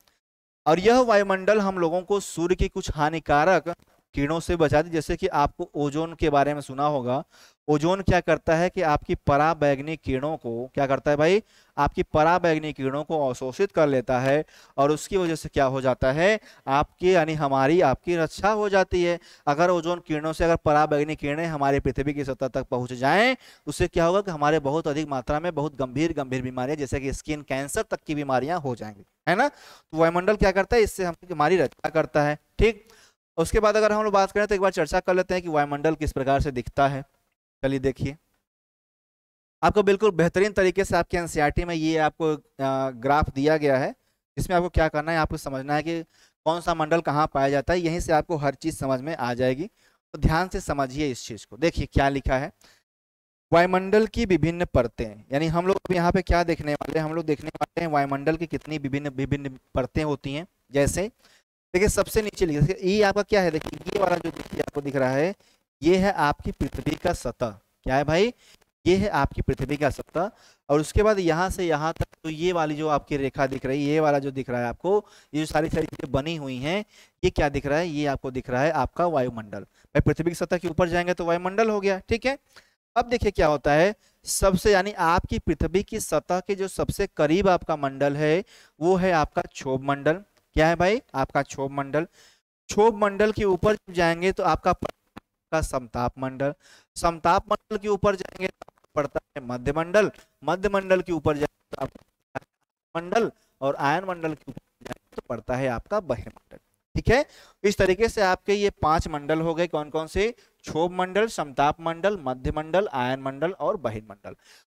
Speaker 1: और यह वायुमंडल हम लोगों को सूर्य की कुछ हानिकारक किरणों से बचाती है। जैसे कि आपको ओजोन के बारे में सुना होगा। ओजोन क्या करता है कि आपकी पराबैंगनी किरणों को क्या करता है भाई, आपकी पराबैंगनी किरणों को अवशोषित कर लेता है और उसकी वजह से क्या हो जाता है, आपकी यानी हमारी आपकी रक्षा हो जाती है। अगर ओजोन किरणों से अगर पराबैंगनी किरणें हमारी पृथ्वी की सतह तक पहुंच जाएं, उससे क्या होगा कि हमारे बहुत अधिक मात्रा में बहुत गंभीर गंभीर बीमारियां जैसे कि स्किन कैंसर तक की बीमारियां हो जाएंगी, है ना। तो वायुमंडल क्या करता है, इससे हमारी रक्षा करता है। ठीक, उसके बाद अगर हम लोग बात करें तो एक बार चर्चा कर लेते हैं कि वायुमंडल किस प्रकार से दिखता है। चलिए देखिए, आपको बिल्कुल बेहतरीन तरीके से आपके एनसीईआरटी में ये आपको ग्राफ दिया गया है, जिसमें आपको क्या करना है, आपको समझना है कि कौन सा मंडल कहाँ पाया जाता है। यहीं से आपको हर चीज समझ में आ जाएगी, तो ध्यान से समझिए इस चीज को। देखिए क्या लिखा है, वायुमंडल की विभिन्न परतें, यानी हम लोग यहाँ पे क्या देखने वाले हैं, हम लोग देखने वाले हैं वायुमंडल की कितनी विभिन्न विभिन्न परतें होती हैं। जैसे देखिए सबसे नीचे लिखिए, ये आपका क्या है, देखिए ये वाला जो देखिए आपको दिख रहा है, ये है आपकी पृथ्वी का सतह। क्या है भाई, ये है आपकी पृथ्वी का सतह। और उसके बाद यहाँ से यहाँ तक तो ये वाली जो आपकी रेखा दिख रही है, ये वाला जो दिख रहा है आपको, ये जो सारी सारी चीजें बनी हुई हैं, ये क्या दिख रहा है, ये आपको दिख रहा है आपका वायुमंडल। भाई पृथ्वी की सतह के ऊपर जाएंगे तो वायुमंडल हो गया, ठीक है। अब देखिए क्या होता है, सबसे यानी आपकी पृथ्वी की सतह के जो सबसे करीब आपका मंडल है वो है आपका क्षोभ मंडल। क्या है भाई, आपका क्षोभ मंडल। क्षोभ मंडल के ऊपर जब जाएंगे तो आपका समताप मंडल। समताप मंडल के ऊपर जाएंगे तो पड़ता है मध्य मंडल। मध्य मंडल के ऊपर जाएंगे तो आपका मंडल, और आयन मंडल के ऊपर जाएंगे तो पड़ता है आपका बहिर्मंडल। ठीक है, इस तरीके से आपके ये 5 मंडल हो गए। कौन कौन से, क्षोभ मंडल, समताप मंडल, मध्य मंडल, आयन मंडल और बहिर्मंडल।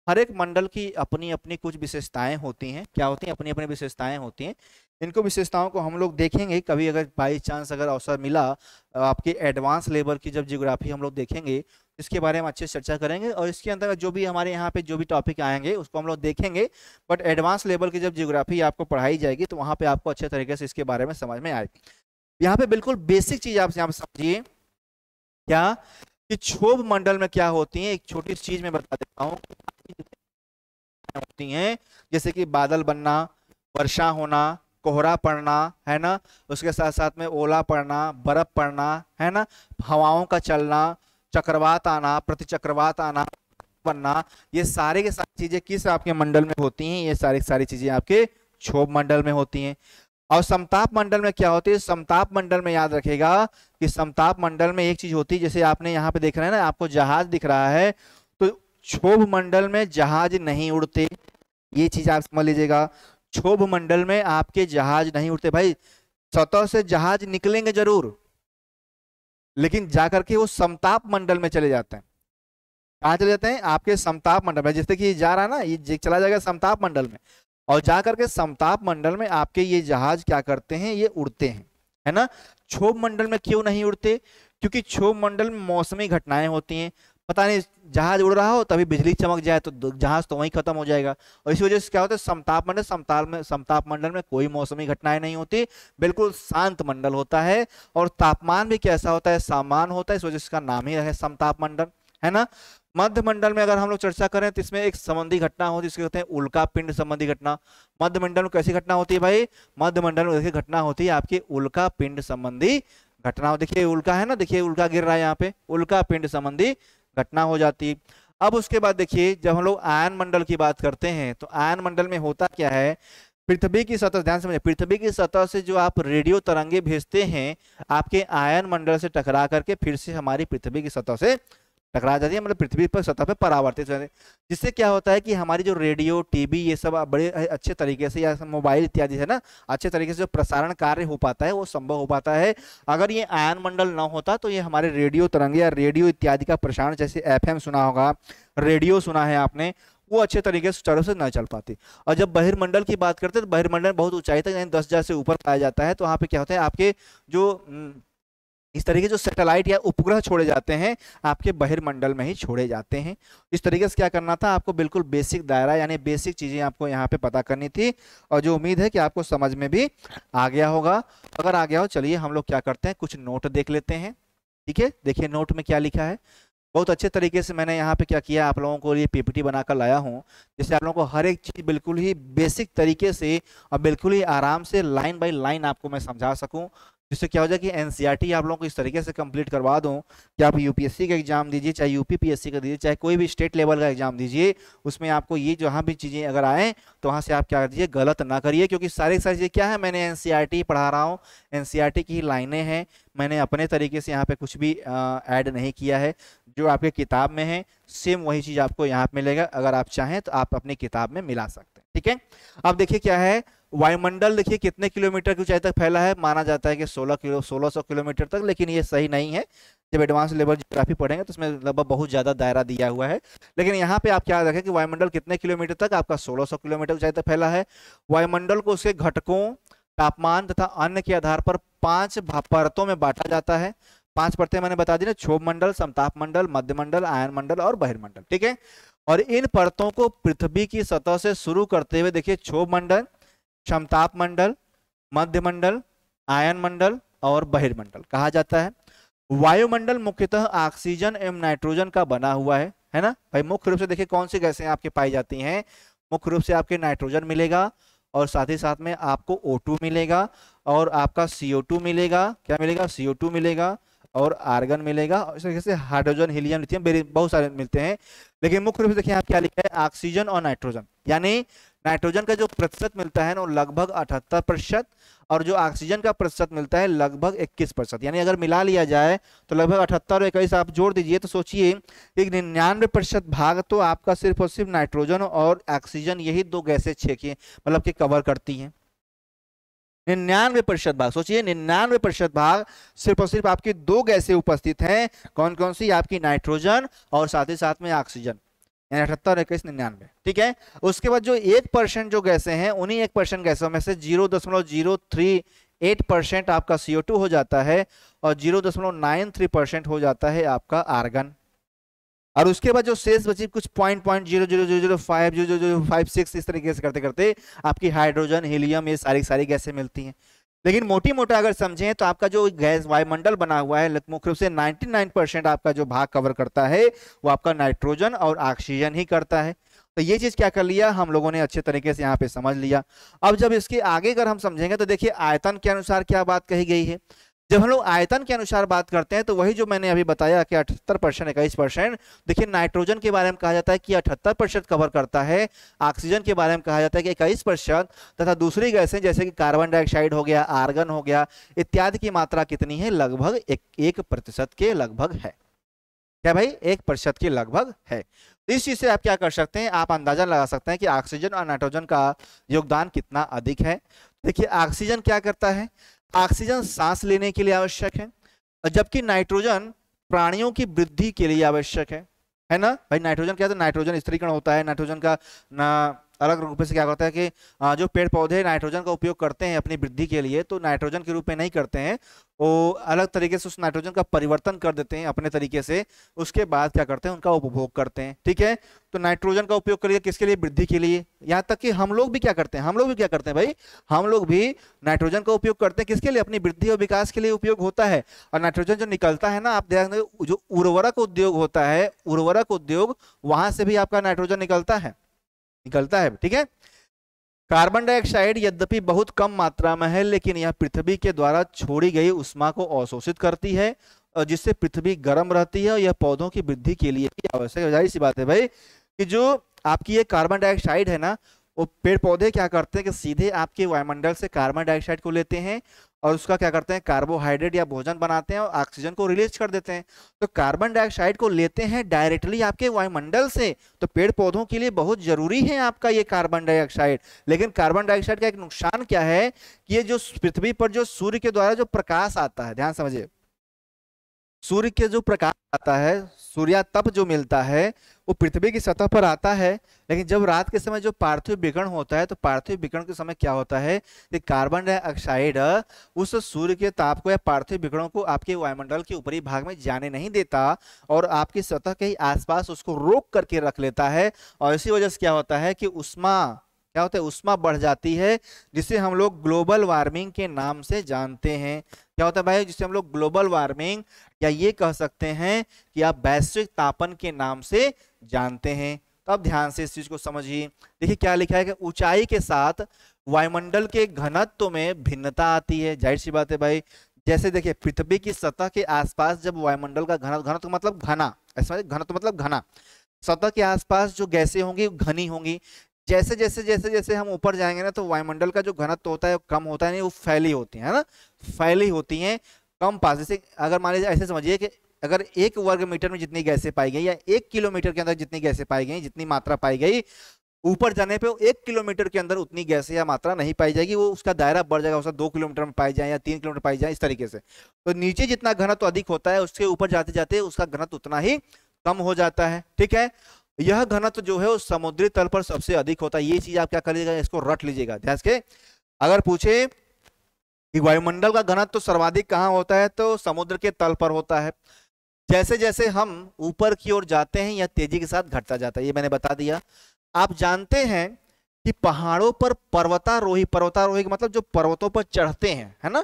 Speaker 1: हर एक मंडल की अपनी अपनी कुछ विशेषताएं होती हैं। क्या होती हैं, अपनी अपनी विशेषताएं होती हैं। इनको विशेषताओं को हम लोग देखेंगे कभी, अगर बाई चांस अगर अवसर मिला आपके एडवांस लेवल की जब जियोग्राफी हम लोग देखेंगे, इसके बारे में अच्छे से चर्चा करेंगे। और इसके अंदर जो भी हमारे यहाँ पे जो भी टॉपिक आएंगे उसको हम लोग देखेंगे। बट एडवांस लेवल की जब जियोग्राफी आपको पढ़ाई जाएगी तो वहाँ पे आपको अच्छे तरीके से इसके बारे में समझ में आएगी। यहाँ पे बिल्कुल बेसिक चीज आप यहाँ पे समझिए, क्या कि क्षोभ मंडल में क्या होती है, एक छोटी सी चीज मैं बता देता हूँ होती हैं, जैसे कि बादल बनना, वर्षा होना, कोहरा पड़ना, है ना, उसके साथ साथ में ओला पड़ना, बर्फ पड़ना, है ना, हवाओं का चलना, चक्रवात आना, प्रतिचक्रवात आना, बनना, ये सारे के सारी चीजें किस आपके मंडल में होती हैं, ये सारी सारी चीजें आपके क्षोभ मंडल में होती हैं। और समताप मंडल में क्या होती है, समताप मंडल में याद रखेगा कि समताप मंडल में एक चीज होती है, जैसे आपने यहाँ पे देख रहे हैं ना, आपको जहाज दिख रहा है, तो क्षोभ मंडल में जहाज नहीं उड़ते, ये चीज आप समझ लीजिएगा। क्षोभ मंडल में आपके जहाज नहीं उड़ते। भाई सतह से जहाज निकलेंगे जरूर, लेकिन जाकर के वो समताप मंडल में चले जाते हैं। कहाँ चले जाते हैं, आपके समताप मंडल में। जैसे कि ये जा रहा है ना, ये चला जाएगा समताप मंडल में, और जाकर के समताप मंडल में आपके ये जहाज क्या करते हैं, ये उड़ते हैं, है ना। क्षोभ मंडल में क्यों नहीं उड़ते, क्योंकि क्षोभ मंडल में मौसमी घटनाएं होती हैं। पता नहीं जहाज उड़ रहा हो तभी बिजली चमक जाए तो जहाज तो वहीं खत्म हो जाएगा। और इसी वजह से क्या होता है, समताप मंडल, समताप मंडल में कोई मौसमी घटनाएं नहीं होती, बिल्कुल शांत मंडल होता है। और तापमान भी कैसा होता है, सामान्य होता है, इस वजह से इसका नाम ही है समताप मंडल, है ना। मध्य मंडल में अगर हम लोग चर्चा करें तो इसमें एक संबंधी घटना होती है, इसको कहते हैं उल्का पिंड संबंधी घटना। मध्य मंडल में कैसी घटना होती है भाई, मध्य मंडल में देखिए घटना होती है आपकी उल्का पिंड संबंधी घटना। देखिए उल्का है ना, देखिए उल्का गिर रहा है यहाँ पे, उल्का पिंड संबंधी घटना हो जाती है। अब उसके बाद देखिए जब हम लोग आयन मंडल की बात करते हैं तो आयन मंडल में होता क्या है, पृथ्वी की सतह, ध्यान समझिए, पृथ्वी की सतह से जो आप रेडियो तरंगे भेजते हैं आपके आयन मंडल से टकरा करके फिर से हमारी पृथ्वी की सतह से टकरा जाती है, मतलब पृथ्वी पर सतह पर परावर्तित होती है। जिससे क्या होता है कि हमारी जो रेडियो, टीवी, ये सब बड़े अच्छे तरीके से, या मोबाइल इत्यादि है ना, अच्छे तरीके से जो प्रसारण कार्य हो पाता है वो संभव हो पाता है। अगर ये आयन मंडल ना होता तो ये हमारे रेडियो तरंगे या रेडियो इत्यादि का प्रसारण, जैसे FM सुना होगा, रेडियो सुना है आपने, वो अच्छे तरीके से तरह से न चल पाती। और जब बहिर्मंडल की बात करते हैं तो बहिर्मंडल बहुत ऊंचाई तक, यानी 10,000 से ऊपर पाया जाता है, तो वहाँ पे क्या होता है, आपके जो इस तरीके जो सैटेलाइट या उपग्रह छोड़े जाते हैं आपके बहिर्मंडल में ही छोड़े जाते हैं। इस तरीके से क्या करना था आपको, बिल्कुल बेसिक दायरा यानी बेसिक चीजें आपको यहाँ पे पता करनी थी, और जो उम्मीद है कि आपको समझ में भी आ गया होगा। अगर आ गया हो, चलिए हम लोग क्या करते हैं, कुछ नोट देख लेते हैं। ठीक है, देखिए नोट में क्या लिखा है। बहुत अच्छे तरीके से मैंने यहाँ पे क्या किया, आप लोगों को ये PPT बनाकर लाया हूँ, जिससे आप लोगों को हर एक चीज बिल्कुल ही बेसिक तरीके से और बिल्कुल ही आराम से लाइन बाय लाइन आपको मैं समझा सकूं। जिससे क्या हो जाए कि एनसीईआरटी आप लोगों को इस तरीके से कंप्लीट करवा दूं कि आप यूपीएससी का एग्जाम दीजिए, चाहे यूपीपीएससी का दीजिए, चाहे कोई भी स्टेट लेवल का एग्जाम दीजिए, उसमें आपको ये जहां भी चीजें अगर आए तो वहां से आप क्या दीजिए, गलत ना करिए, क्योंकि सारी सारी चीजें क्या है, मैंने एनसीईआरटी पढ़ा रहा हूँ, एनसीईआरटी की ही लाइनें हैं, मैंने अपने तरीके से यहाँ पे कुछ भी ऐड नहीं किया है। जो आपके किताब में है सेम वही चीज आपको यहाँ पे मिलेगा, अगर आप चाहें तो आप अपनी किताब में मिला सकते हैं। ठीक है, अब देखिए क्या है, वायुमंडल देखिए कितने किलोमीटर की ऊंचाई तक फैला है, माना जाता है कि 1600 किलोमीटर तक, लेकिन ये सही नहीं है। जब एडवांस लेवल ज्योग्राफी पढ़ेंगे तो उसमें लगभग बहुत ज्यादा दायरा दिया हुआ है, लेकिन यहाँ पे आप क्या रखें कि वायुमंडल कितने किलोमीटर तक, आपका 1600 किलोमीटर ऊंचाई तक फैला है। वायुमंडल को उसके घटकों, तापमान तथा अन्य के आधार पर 5 परतों में बांटा जाता है। 5 परतें मैंने बता दी ना, क्षोभ मंडल, समताप मंडल, मध्य मंडल, आयन मंडल और बहिर्मंडल। ठीक है, और इन परतों को पृथ्वी की सतह से शुरू करते हुए देखिए, क्षोभ मंडल, समताप मंडल, मध्य मंडल, आयन मंडल और बहिर्मंडल कहा जाता है। वायुमंडल मुख्यतः ऑक्सीजन एवं नाइट्रोजन का बना हुआ है ना भाई। मुख्य रूप से देखिए कौन सी गैसें आपके पाई जाती हैं, मुख्य रूप से आपके नाइट्रोजन मिलेगा, और साथ ही साथ में आपको O2 मिलेगा, और आपका CO2 मिलेगा, क्या मिलेगा, CO2 मिलेगा, और आर्गन मिलेगा, और इस तरीके से हाइड्रोजन, हीलियम, लिथियम, बहुत सारे मिलते हैं। लेकिन मुख्य रूप से देखिए आप क्या लिखा है, ऑक्सीजन और नाइट्रोजन, यानी नाइट्रोजन का जो प्रतिशत मिलता है ना वो लगभग 78%, और जो ऑक्सीजन का प्रतिशत मिलता है लगभग 21%, यानी अगर मिला लिया जाए तो लगभग 78 और 21 आप जोड़ दीजिए तो सोचिए कि 99% भाग तो आपका सिर्फ और सिर्फ नाइट्रोजन और ऑक्सीजन, यही दो गैसें छेकी मतलब कि कवर करती हैं। 99% भाग, सोचिए 99% भाग सिर्फ और सिर्फ आपकी दो गैसें उपस्थित हैं, कौन कौन सी, आपकी नाइट्रोजन और साथ ही साथ में ऑक्सीजन, 78, 21, 99। ठीक है, उसके बाद जो 1% जो गैसें हैं, उन्हीं 1% गैसों में से 0.038% आपका CO2 हो जाता है, और 0.93% हो जाता है आपका आर्गन। और उसके बाद जो शेष बची कुछ 0.0005 इस तरीके से करते करते आपकी हाइड्रोजन, हीलियम, ये सारी सारी गैसें मिलती हैं। लेकिन मोटी मोटा अगर समझें तो आपका जो गैस वायुमंडल बना हुआ है मुख्य रूप से 99% आपका जो भाग कवर करता है वो आपका नाइट्रोजन और ऑक्सीजन ही करता है। तो ये चीज क्या कर लिया हम लोगों ने, अच्छे तरीके से यहाँ पे समझ लिया। अब जब इसके आगे अगर हम समझेंगे तो देखिए आयतन के अनुसार क्या बात कही गई है। जब हम लोग आयतन के अनुसार बात करते हैं तो वही जो मैंने अभी बताया कि 78%, 21%, देखिए नाइट्रोजन के बारे में कहा जाता है कि 78% कवर करता है, ऑक्सीजन के बारे में कहा जाता है कि 21%, तथा दूसरी गैसें जैसे कि कार्बन डाइऑक्साइड हो गया, आर्गन हो गया इत्यादि की मात्रा कितनी है, लगभग 1% के लगभग है। क्या भाई, 1% के लगभग है। तो इस चीज से आप क्या कर सकते हैं, आप अंदाजा लगा सकते हैं कि ऑक्सीजन और नाइट्रोजन का योगदान कितना अधिक है। देखिए ऑक्सीजन क्या करता है, ऑक्सीजन सांस लेने के लिए आवश्यक है, जबकि नाइट्रोजन प्राणियों की वृद्धि के लिए आवश्यक है ना भाई। नाइट्रोजन क्या है, तो नाइट्रोजन स्थिरीकरण होता है, नाइट्रोजन का अलग रूप से क्या होता है कि जो पेड़ पौधे नाइट्रोजन का उपयोग करते हैं अपनी वृद्धि के लिए, तो नाइट्रोजन के रूप में नहीं करते हैं, वो अलग तरीके से उस नाइट्रोजन का परिवर्तन कर देते हैं अपने तरीके से, उसके बाद क्या करते हैं उनका उपभोग करते हैं। ठीक है, तो नाइट्रोजन का उपयोग करिए किसके लिए, वृद्धि के लिए। यहाँ तक कि हम लोग भी क्या करते हैं, हम लोग भी क्या करते हैं भाई, हम लोग भी नाइट्रोजन का उपयोग करते हैं किसके लिए, अपनी वृद्धि और विकास के लिए उपयोग होता है। और नाइट्रोजन जो निकलता है ना, आप ध्यान दें, जो उर्वरक उद्योग होता है, उर्वरक उद्योग, वहां से भी आपका नाइट्रोजन निकलता है। ठीक है। कार्बन डाइऑक्साइड यद्यपि बहुत कम मात्रा में है, लेकिन यह पृथ्वी के द्वारा छोड़ी गई उष्मा को अवशोषित करती है, और जिससे पृथ्वी गर्म रहती है, और यह पौधों की वृद्धि के लिए भी आवश्यक है। जाहिर सी बात है भाई कि जो आपकी ये कार्बन डाइऑक्साइड है ना, वो पेड़ पौधे क्या करते हैं कि सीधे आपके वायुमंडल से कार्बन डाइऑक्साइड को लेते हैं और उसका क्या करते हैं, कार्बोहाइड्रेट या भोजन बनाते हैं और ऑक्सीजन को रिलीज कर देते हैं। तो कार्बन डाइऑक्साइड को लेते हैं डायरेक्टली आपके वायुमंडल से, तो पेड़ पौधों के लिए बहुत जरूरी है आपका ये कार्बन डाइऑक्साइड। लेकिन कार्बन डाइऑक्साइड का एक नुकसान क्या है कि ये जो पृथ्वी पर जो सूर्य के द्वारा जो प्रकाश आता है, ध्यान समझिए, सूर्य के जो प्रकाश आता है, सूर्यातप जो मिलता है वो पृथ्वी की सतह पर आता है, लेकिन जब रात के समय जो पार्थिव विकिरण होता है, तो पार्थिव विकिरण के समय क्या होता है कि कार्बन डाइऑक्साइड उस सूर्य के ताप को या पार्थिव विकिरणों को आपके वायुमंडल के ऊपरी भाग में जाने नहीं देता, और आपकी सतह के ही आसपास उसको रोक करके रख लेता है। और इसी वजह से क्या होता है कि उष्मा बढ़ जाती है, जिसे हम लोग ग्लोबल वार्मिंग के नाम से जानते हैं। क्या होता है भाई, जिसे हम लोग ग्लोबल वार्मिंग या ये कह सकते हैं कि आप वैश्विक तापन के नाम से जानते हैं। तो अब ध्यान से इस चीज को समझिए। देखिए क्या लिखा है कि ऊंचाई के साथ वायुमंडल के घनत्व में भिन्नता आती है। जाहिर सी बात है भाई, जैसे देखिए पृथ्वी की सतह के आसपास जब वायुमंडल का घनत्व मतलब घना, ऐसा घनत्व मतलब घना, सतह के आसपास जो गैसें होंगी घनी होंगी। जैसे जैसे जैसे जैसे हम ऊपर जाएंगे ना, तो वायुमंडल का जो घनत्व होता है वो कम होता है, नहीं वो फैली होती है ना, फैली होती हैं कम पास। जैसे अगर मान लीजिए ऐसे समझिए कि अगर 1 वर्ग मीटर में जितनी गैसें पाई गई या 1 किलोमीटर के अंदर जितनी गैसें पाई गई, जितनी मात्रा पाई गई, ऊपर जाने पे 1 किलोमीटर के अंदर उतनी गैसें या मात्रा नहीं पाई जाएगी, वो उसका दायरा बढ़ जाएगा, उसका 2 किलोमीटर में पाई जाए या 3 किलोमीटर पाई जाए, इस तरीके से। तो नीचे जितना घनत्व अधिक होता है, उसके ऊपर जाते जाते उसका घनत्व उतना ही कम हो जाता है। ठीक है, यह घनत्व जो है वो समुद्री तल पर सबसे अधिक होता है। ये चीज आप क्या करिएगा, इसको रट लीजिएगा ध्यान से। अगर पूछे कि वायुमंडल का घनत्व तो सर्वाधिक कहाँ होता है, तो समुद्र के तल पर होता है। जैसे जैसे हम ऊपर की ओर जाते हैं यह तेजी के साथ घटता जाता है, ये मैंने बता दिया। आप जानते हैं कि पहाड़ों पर पर्वतारोही का मतलब जो पर्वतों पर चढ़ते हैं, है ना,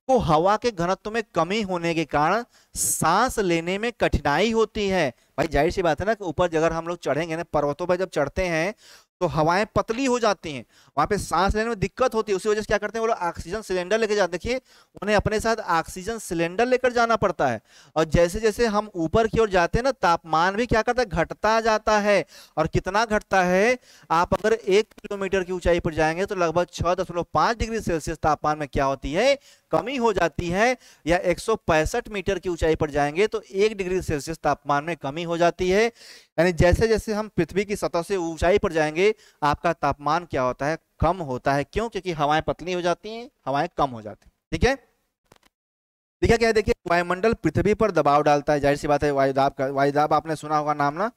Speaker 1: तो हवा के घनत्व में कमी होने के कारण सांस लेने में कठिनाई होती है। भाई जाहिर सी बात है ना कि ऊपर अगर हम लोग चढ़ेंगे ना, पर्वतों पर जब चढ़ते हैं तो हवाएं पतली हो जाती हैं, वहां पे सांस लेने में दिक्कत होती है। उसी वजह से क्या करते हैं वो लोग ऑक्सीजन सिलेंडर लेके जाते, देखिए उन्हें अपने साथ ऑक्सीजन सिलेंडर लेकर जाना पड़ता है। और जैसे जैसे हम ऊपर की ओर जाते हैं ना, तापमान भी क्या करता है, घटता जाता है। और कितना घटता है, आप अगर 1 किलोमीटर की ऊंचाई पर जाएंगे तो लगभग 6.5 डिग्री सेल्सियस तापमान में क्या होती है, कमी हो जाती है। या 165 मीटर की ऊंचाई पर जाएंगे तो 1 डिग्री सेल्सियस तापमान में कमी हो जाती है। यानी जैसे जैसे हम पृथ्वी की सतह से ऊंचाई पर जाएंगे आपका तापमान क्या होता है, कम होता है। क्यों? क्योंकि हवाएं पतली हो जाती हैं, हवाएं कम हो जाती हैं। ठीक है, देखिए क्या है, देखिए वायुमंडल पृथ्वी पर दबाव डालता है, जाहिर सी बात है। वायुदाब आपने सुना होगा नाम ना,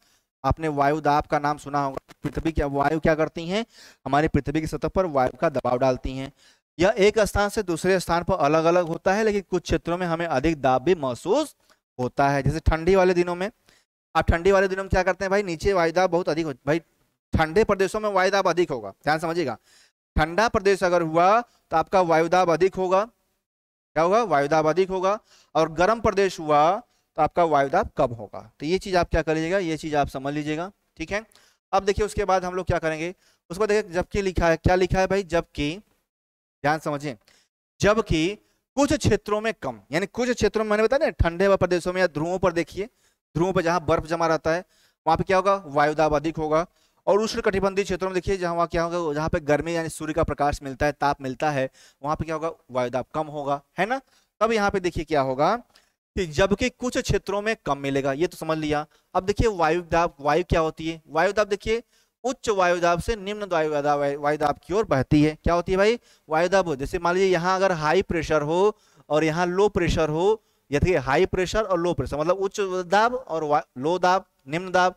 Speaker 1: आपने वायुदाब का नाम सुना होगा। पृथ्वी क्या, वायु क्या करती हैं, हमारी पृथ्वी की सतह पर वायु का दबाव डालती हैं। यह एक स्थान से दूसरे स्थान पर अलग अलग होता है, लेकिन कुछ क्षेत्रों में हमें अधिक दाब भी महसूस होता है। जैसे ठंडी वाले दिनों में, आप ठंडी वाले दिनों में क्या करते हैं भाई, नीचे वायुदाब बहुत अधिक हो, भाई ठंडे प्रदेशों में वायुदाब अधिक होगा, ध्यान समझिएगा। ठंडा प्रदेश अगर हुआ तो आपका वायुदाब अधिक होगा, क्या होगा, वायुदाब अधिक होगा। और गर्म प्रदेश हुआ तो आपका वायुदाब कम होगा। तो ये चीज आप क्या कर लीजिएगा, ये चीज आप समझ लीजिएगा। ठीक है, अब देखिए उसके बाद हम लोग क्या करेंगे, उसको देखिए जबकि लिखा है, क्या लिखा है भाई, जबकि, ध्यान समझिए, जबकि कुछ क्षेत्रों में कम, यानी कुछ क्षेत्रों में मैंने बताया ना, ठंडे प्रदेशों में या ध्रुवों पर देखिए, ध्रुवों पर जहां बर्फ जमा रहता है वहां पे क्या होगा, वायुदाब अधिक होगा। और उष्ण कटिबंधीय क्षेत्रों में देखिए जहां क्या होगा, जहां पे गर्मी यानी सूर्य का प्रकाश मिलता है, ताप मिलता है, वहां पे क्या होगा, वायुदाब कम होगा, है ना। तब यहाँ पे देखिए क्या होगा कि जबकि कुछ क्षेत्रों में कम मिलेगा, ये तो समझ लिया। अब देखिए वायुदाब, वायु क्या होती है, वायुदाब देखिए उच्च वायुदाब से निम्न वायुदाब की ओर बहती है। क्या होती है भाई, वायुदाब। जैसे मान लीजिए यहाँ अगर हाई प्रेशर हो और यहाँ लो प्रेशर हो, या देखिए हाई प्रेशर और लो प्रेशर मतलब उच्च दाब और लो दाब, निम्न दाब,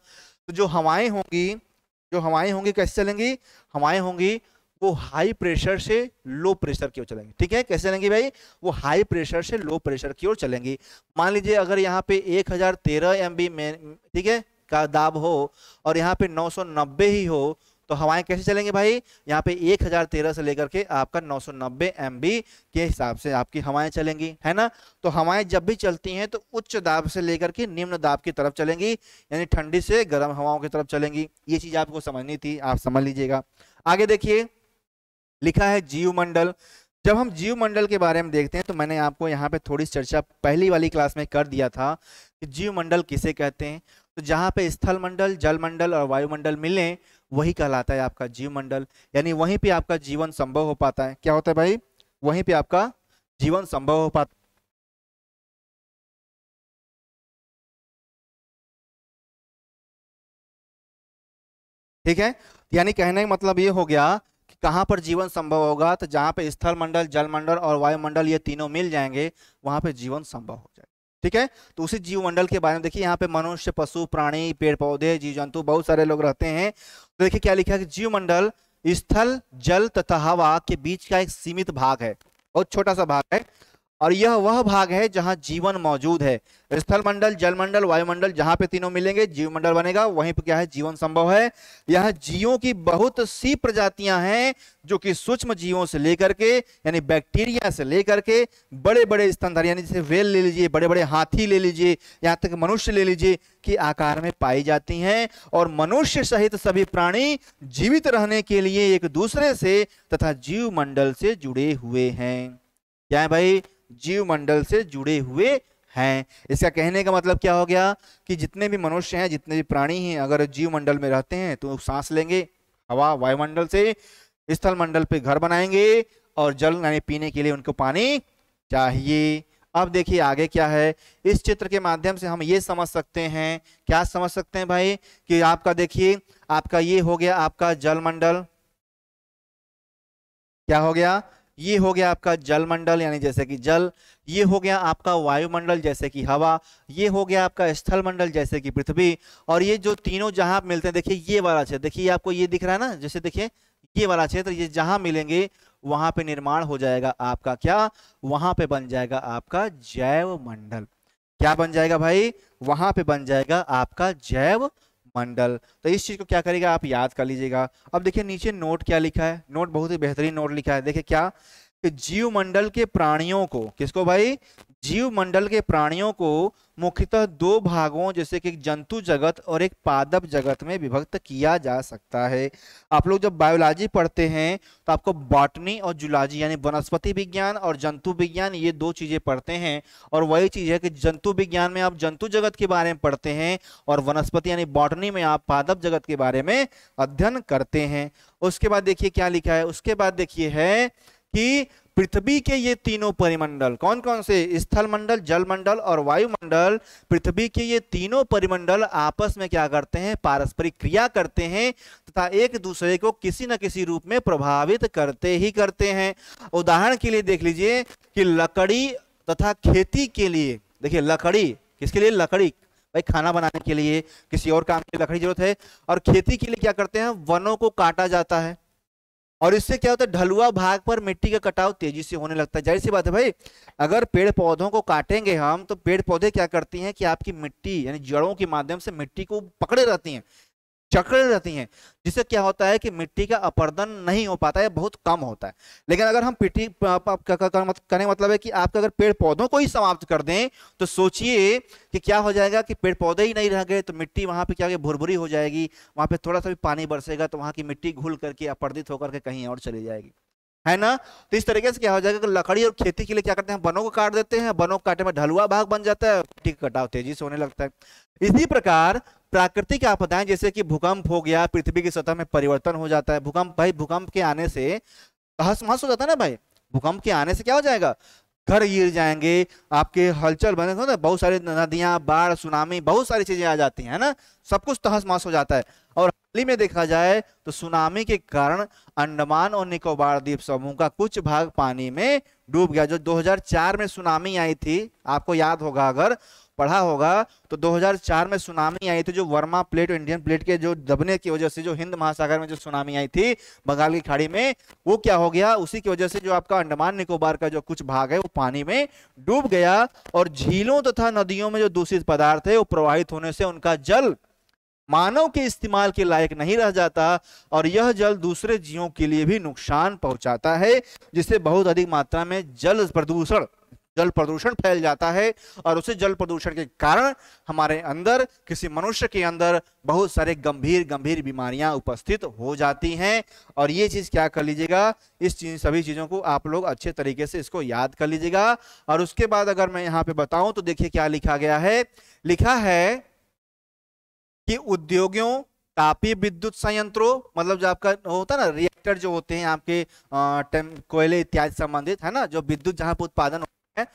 Speaker 1: तो जो हवाएं होंगी कैसे चलेंगी, हवाएं होंगी वो हाई प्रेशर से लो प्रेशर की ओर चलेंगी। ठीक है, कैसे चलेंगी भाई, वो हाई प्रेशर से लो प्रेशर की ओर चलेंगी। मान लीजिए अगर यहाँ पे 1013 MB में, ठीक है, का दाब हो और यहाँ पे 990 ही हो, तो हवाएं कैसे चलेंगे भाई, यहाँ पे 1013 से लेकर के आपका 990 MB के हिसाब से आपकी हवाएं चलेंगी, है ना। तो हवाएं जब भी चलती हैं तो उच्च दाब से लेकर के निम्न दाब की तरफ चलेंगी, यानी ठंडी से गर्म हवाओं की तरफ चलेंगी। ये चीज आपको समझनी थी, आप समझ लीजिएगा। आगे देखिए लिखा है जीवमंडल। जब हम जीवमंडल के बारे में देखते हैं तो मैंने आपको यहाँ पे थोड़ी चर्चा पहली वाली क्लास में कर दिया था कि जीवमंडल किसे कहते हैं। तो जहाँ पे स्थल मंडल, जल मंडल और वायुमंडल मिले वही कहलाता है आपका जीवमंडल, यानी वहीं पे आपका जीवन संभव हो पाता है। क्या होता है भाई, वहीं पे आपका जीवन संभव हो पाता है। ठीक है, यानी कहने का मतलब ये हो गया कि कहाँ पर जीवन संभव होगा, तो जहाँ पे स्थल मंडल, जल मंडल और वायुमंडल ये तीनों मिल जाएंगे वहां पे जीवन संभव हो जाएगा। ठीक है, तो उसी जीवमंडल के बारे में देखिए, यहाँ पे मनुष्य, पशु, प्राणी, पेड़ पौधे, जीव जंतु बहुत सारे लोग रहते हैं। तो देखिए क्या लिखा है कि जीवमंडल स्थल, जल तथा हवा के बीच का एक सीमित भाग है, बहुत छोटा सा भाग है, और यह वह भाग है जहां जीवन मौजूद है। स्थल मंडल, जल मंडल, वायुमंडल जहां पे तीनों मिलेंगे जीवमंडल बनेगा, वहीं पे क्या है, जीवन संभव है। यह जीवों की बहुत सी प्रजातियां हैं जो कि सूक्ष्म जीवों से लेकर के, यानी बैक्टीरिया से लेकर के बड़े बड़े स्तनधारी, यानी जैसे व्हेल ले लीजिए, बड़े बड़े हाथी ले लीजिए, यहाँ तक मनुष्य ले लीजिए, कि आकार में पाई जाती हैं। और मनुष्य सहित सभी प्राणी जीवित रहने के लिए एक दूसरे से तथा जीवमंडल से जुड़े हुए हैं। क्या है भाई, जीवमंडल से जुड़े हुए हैं। इसका कहने का मतलब क्या हो गया कि जितने भी मनुष्य हैं, जितने भी प्राणी हैं, अगर जीवमंडल में रहते हैं तो सांस लेंगे हवा वायुमंडल से, स्थल मंडल पे घर बनाएंगे और जल यानी पीने के लिए उनको पानी चाहिए। अब देखिए आगे क्या है, इस चित्र के माध्यम से हम ये समझ सकते हैं, क्या समझ सकते हैं भाई, कि आपका देखिए आपका ये हो गया आपका जलमंडल, क्या हो गया, ये हो गया आपका जलमंडल यानी जैसे कि जल, ये हो गया आपका वायुमंडल जैसे कि हवा, ये हो गया आपका स्थल मंडल जैसे कि पृथ्वी, और ये जो तीनों जहां मिलते हैं, देखिए ये वाला क्षेत्र, देखिए आपको ये दिख रहा है ना, जैसे देखिए ये वाला क्षेत्र, ये जहां मिलेंगे वहां पे निर्माण हो जाएगा आपका क्या, वहां पे बन जाएगा आपका जैव मंडल। क्या बन जाएगा भाई, वहां पे बन जाएगा आपका जैव मंडल। तो इस चीज को क्या करेगा आप याद कर लीजिएगा। अब देखिए नीचे नोट क्या लिखा है, नोट बहुत ही बेहतरीन नोट लिखा है, देखिए क्या, कि जीवमंडल के प्राणियों को, किसको भाई, जीवमंडल के प्राणियों को मुख्यतः दो भागों जैसे कि जंतु जगत और एक पादप जगत में विभक्त किया जा सकता है। आप लोग जब बायोलॉजी पढ़ते हैं तो आपको बॉटनी और जूलॉजी यानी वनस्पति विज्ञान और जंतु विज्ञान ये दो चीजें पढ़ते हैं, और वही चीज है कि जंतु विज्ञान में आप जंतु जगत के बारे में पढ़ते हैं और वनस्पति यानी बॉटनी में आप पादप जगत के बारे में अध्ययन करते हैं। उसके बाद देखिए क्या लिखा है, उसके बाद देखिए है कि पृथ्वी के ये तीनों परिमंडल कौन कौन से, स्थल मंडल, जल मंडल और वायुमंडल, पृथ्वी के ये तीनों परिमंडल आपस में क्या करते हैं, पारस्परिक क्रिया करते हैं तथा एक दूसरे को किसी न किसी रूप में प्रभावित करते ही करते हैं। उदाहरण के लिए देख लीजिए कि लकड़ी तथा खेती के लिए, देखिए लकड़ी किसके लिए, लकड़ी भाई खाना बनाने के लिए, किसी और काम की लकड़ी जरूरत है, और खेती के लिए क्या करते हैं, वनों को काटा जाता है, और इससे क्या होता है, ढलुआ भाग पर मिट्टी का कटाव तेजी से होने लगता है। जाहिर सी बात है भाई, अगर पेड़ पौधों को काटेंगे हम तो पेड़ पौधे क्या करती हैं कि आपकी मिट्टी यानी जड़ों के माध्यम से मिट्टी को पकड़े रहती हैं, जकड़े रहती हैं, जिससे क्या होता है कि मिट्टी का अपरदन नहीं हो पाता है, बहुत कम होता है। लेकिन अगर हम करने का मतलब है कि आप अगर पेड़ पौधों को ही समाप्त कर दें तो सोचिए कि क्या हो जाएगा, कि पेड़ पौधे ही नहीं रह गए तो मिट्टी वहां पे क्या होगी, भुरभुरी हो जाएगी, वहां पे थोड़ा सा भी पानी बरसेगा तो वहां की मिट्टी घुल करके अपरदित होकर के कहीं और चली जाएगी, है ना। तो इस तरीके से क्या हो जाएगा कि लकड़ी और खेती के लिए क्या करते हैं, वनों को काट देते हैं, वनों को काटने में ढलुआ भाग बन जाता है, मिट्टी का कटाव तेजी से होने लगता है। इसी प्रकार प्राकृतिक आपदाएं जैसे कि भूकंप हो गया, पृथ्वी की सतह में परिवर्तन हो जाता है, भूकंप भाई भूकंप के आने से तहस महस हो जाता है ना भाई, भूकंप के आने से क्या हो जाएगा, घर गिर जाएंगे, आपके हलचल बने ना, बहुत सारी नदियां, बाढ़, सुनामी, बहुत सारी चीजें आ जाती हैं, है ना, सब कुछ तहस महस हो जाता है। और हाल ही में देखा जाए तो सुनामी के कारण अंडमान और निकोबार द्वीप समूह का कुछ भाग पानी में डूब गया। जो 2004 में सुनामी आई थी, आपको याद होगा, अगर पढ़ा होगा तो 2004 में सुनामी आई थी, जो वर्मा प्लेट और इंडियन प्लेट के जो दबने की वजह से जो हिंद महासागर में जो सुनामी आई थी बंगाल की खाड़ी में, वो क्या हो गया, उसी की वजह से जो आपका अंडमान निकोबार का जो कुछ भाग है वो पानी में डूब गया, और झीलों तथा नदियों में जो दूषित पदार्थ है वो प्रवाहित होने से उनका जल मानव के इस्तेमाल के लायक नहीं रह जाता, और यह जल दूसरे जीवों के लिए भी नुकसान पहुंचाता है, जिससे बहुत अधिक मात्रा में जल प्रदूषण फैल जाता है, और उसे जल प्रदूषण के कारण हमारे अंदर, किसी मनुष्य के अंदर बहुत सारे गंभीर बीमारियां उपस्थित हो जाती हैं। और ये चीज क्या कर लीजिएगा, सभी चीजों को आप लोग अच्छे तरीके से इसको याद कर लीजिएगा। और उसके बाद अगर मैं यहाँ पे बताऊं तो देखिए क्या लिखा गया है, लिखा है कि उद्योगों, तापीय विद्युत संयंत्रों, मतलब जो आपका होता है ना रिएक्टर जो होते हैं आपके कोयले इत्यादि संबंधित, है ना, जो विद्युत जहां पर उत्पादन होता है,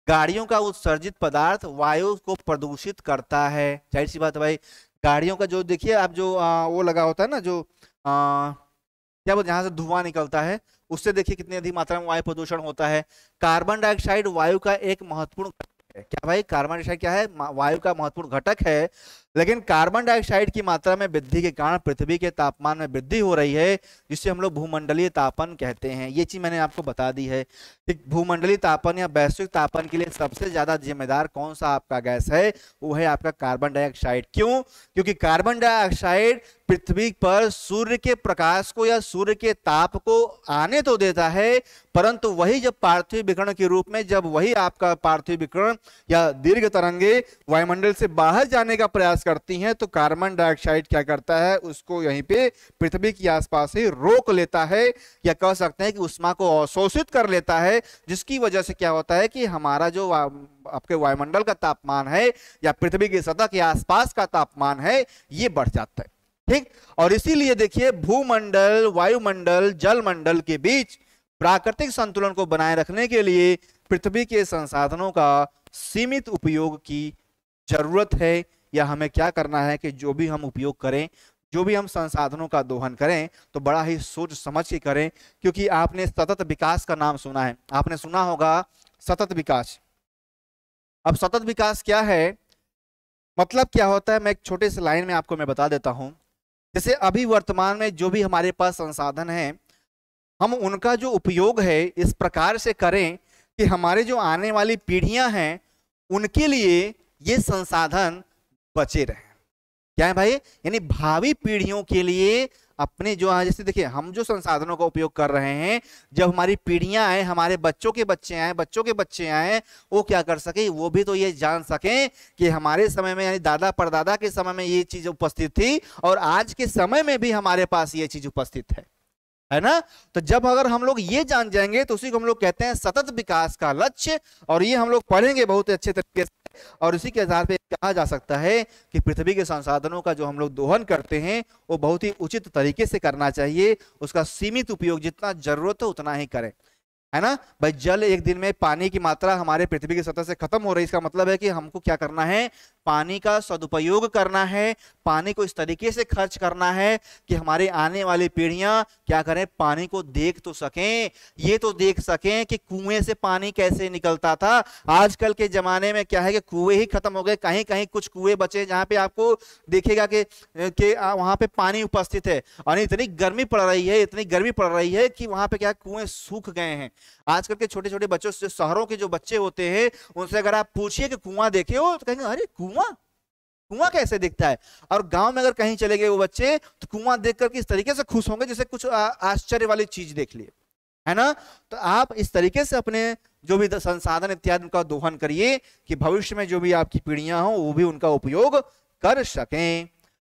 Speaker 1: गाड़ियों का उत्सर्जित पदार्थ वायु को प्रदूषित करता है। जाहिर सी बात है भाई, गाड़ियों का जो देखिए आप जो वो लगा होता है ना, जो क्या बोलते हैं, जहां से धुआं निकलता है, उससे देखिए कितनी अधिक मात्रा में वायु प्रदूषण होता है। कार्बन डाइऑक्साइड वायु का एक महत्वपूर्ण घटक है। क्या भाई, कार्बन डाइऑक्साइड क्या है, वायु का महत्वपूर्ण घटक है। लेकिन कार्बन डाइऑक्साइड की मात्रा में वृद्धि के कारण पृथ्वी के तापमान में वृद्धि हो रही है, जिसे हम लोग भूमंडलीय तापन कहते हैं। ये चीज मैंने आपको बता दी है कि भूमंडलीय तापन या वैश्विक तापन के लिए सबसे ज्यादा जिम्मेदार कौन सा आपका गैस है, वो है आपका कार्बन डाइऑक्साइड। क्यों? क्योंकि कार्बन डाइऑक्साइड पृथ्वी पर सूर्य के प्रकाश को या सूर्य के ताप को आने तो देता है, परंतु वही जब पार्थिव विकिरण के रूप में, जब वही आपका पार्थिव विकिरण या दीर्घ तरंगे वायुमंडल से बाहर जाने का प्रयास प्रयास करती हैं तो कार्बन डाइऑक्साइड क्या करता है, उसको यहीं पे पृथ्वी के आसपास ही रोक लेता है, या कह सकते हैं कि उष्मा को अवशोषित कर लेता है, जिसकी वजह से क्या होता है कि हमारा जो आपके वायुमंडल का तापमान है या पृथ्वी की सतह के आसपास का तापमान है ये बढ़ जाता है। ठीक, और इसीलिए देखिए भूमंडल, वायुमंडल, जलमंडल के बीच प्राकृतिक संतुलन को बनाए रखने के लिए पृथ्वी के संसाधनों का सीमित उपयोग की जरूरत है, या हमें क्या करना है कि जो भी हम उपयोग करें, जो भी हम संसाधनों का दोहन करें तो बड़ा ही सोच समझ के करें, क्योंकि आपने सतत विकास का नाम सुना है, आपने सुना होगा सतत विकास। अब सतत विकास क्या है, मतलब क्या होता है, मैं एक छोटे से लाइन में आपको मैं बता देता हूं। जैसे अभी वर्तमान में जो भी हमारे पास संसाधन हैं, हम उनका जो उपयोग है इस प्रकार से करें कि हमारे जो आने वाली पीढ़ियां हैं उनके लिए ये संसाधन बचे रहें। क्या है भाई, यानी भावी पीढ़ियों के लिए अपने जो, जैसे देखिए हम जो संसाधनों का उपयोग कर रहे हैं, जब हमारी पीढ़ियां आए, हमारे बच्चों के बच्चे आए, बच्चों के बच्चे आए, वो क्या कर सके, वो भी तो ये जान सकें कि हमारे समय में यानी दादा परदादा के समय में ये चीज उपस्थित थी और आज के समय में भी हमारे पास ये चीज उपस्थित है ना। तो जब अगर हम लोग ये जान जाएंगे तो उसी को हम लोग कहते हैं सतत विकास का लक्ष्य, और ये हम लोग पढ़ेंगे बहुत अच्छे तरीके से। और इसी के आधार पे कहा जा सकता है कि पृथ्वी के संसाधनों का जो हम लोग दोहन करते हैं वो बहुत ही उचित तरीके से करना चाहिए, उसका सीमित उपयोग जितना जरूरत हो उतना ही करें, है ना भाई। जल एक दिन में पानी की मात्रा हमारे पृथ्वी की सतह से खत्म हो रही है, इसका मतलब है कि हमको क्या करना है, पानी का सदुपयोग करना है, पानी को इस तरीके से खर्च करना है कि हमारे आने वाली पीढ़ियां क्या करें, पानी को देख तो सकें, ये तो देख सकें कि कुएं से पानी कैसे निकलता था। आजकल के जमाने में क्या है कि कुएं ही खत्म हो गए, कहीं कहीं कुछ कुएं बचे जहां पे आपको देखेगा कि वहां पे पानी उपस्थित है, और इतनी गर्मी पड़ रही है, इतनी गर्मी पड़ रही है कि वहां पे क्या कुएं सूख गए हैं। आजकल के छोटे छोटे बच्चों से, शहरों के जो बच्चे होते हैं, उनसे अगर आप पूछिए कि कुआं देखे हो तो कहेंगे अरे कुआं कैसे दिखता है। और गांव में अगर कहीं चले गए वो बच्चे तो कुआं देखकर किस तरीके से खुश होंगे जैसे कुछ आश्चर्य वाली चीज देख लिए, है ना। तो आप इस तरीके से अपने जो भी संसाधन इत्यादि उनका दोहन करिए कि भविष्य में जो भी आपकी पीढ़ियां हो वो भी उनका उपयोग कर सकें।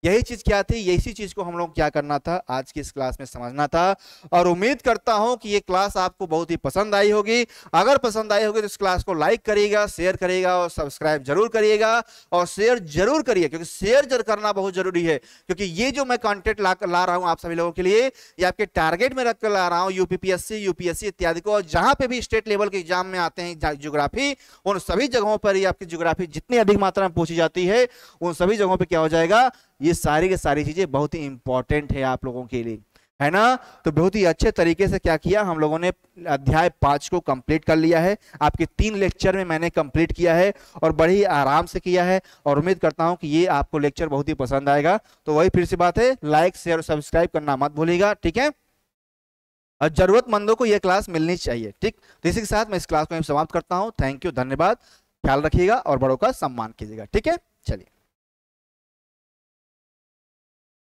Speaker 1: यही चीज क्या थी, यही चीज को हम लोग क्या करना था, आज की इस क्लास में समझना था। और उम्मीद करता हूं कि ये क्लास आपको बहुत ही पसंद आई होगी। अगर पसंद आई होगी तो इस क्लास को लाइक करिएगा, शेयर करिएगा और सब्सक्राइब जरूर करिएगा, और शेयर जरूर करिए, क्योंकि शेयर जरूर करना बहुत जरूरी है। क्योंकि ये जो मैं कंटेंट ला रहा हूं आप सभी लोगों के लिए, ये आपके टारगेट में रखकर ला रहा हूं, यूपीपीएससी, यूपीएससी इत्यादि को। और जहां पे भी स्टेट लेवल के एग्जाम में आते हैं ज्योग्राफी, उन सभी जगहों पर ही आपकी ज्योग्राफी जितनी अधिक मात्रा में पूछी जाती है, उन सभी जगहों पर क्या हो जाएगा, ये सारी की सारी चीजें बहुत ही इंपॉर्टेंट है आप लोगों के लिए, है ना। तो बहुत ही अच्छे तरीके से क्या किया हम लोगों ने, अध्याय 5 को कंप्लीट कर लिया है। आपके 3 लेक्चर में मैंने कंप्लीट किया है और बड़े ही आराम से किया है, और उम्मीद करता हूं कि ये आपको लेक्चर बहुत ही पसंद आएगा। तो वही फिर से बात है, लाइक शेयर और सब्सक्राइब करना मत भूलिएगा, ठीक है। और जरूरतमंदों को यह क्लास मिलनी चाहिए, ठीक। तो इसी के साथ मैं इस क्लास को समाप्त करता हूं। थैंक यू, धन्यवाद, ख्याल रखिएगा और बड़ों का सम्मान कीजिएगा, ठीक है। चलिए।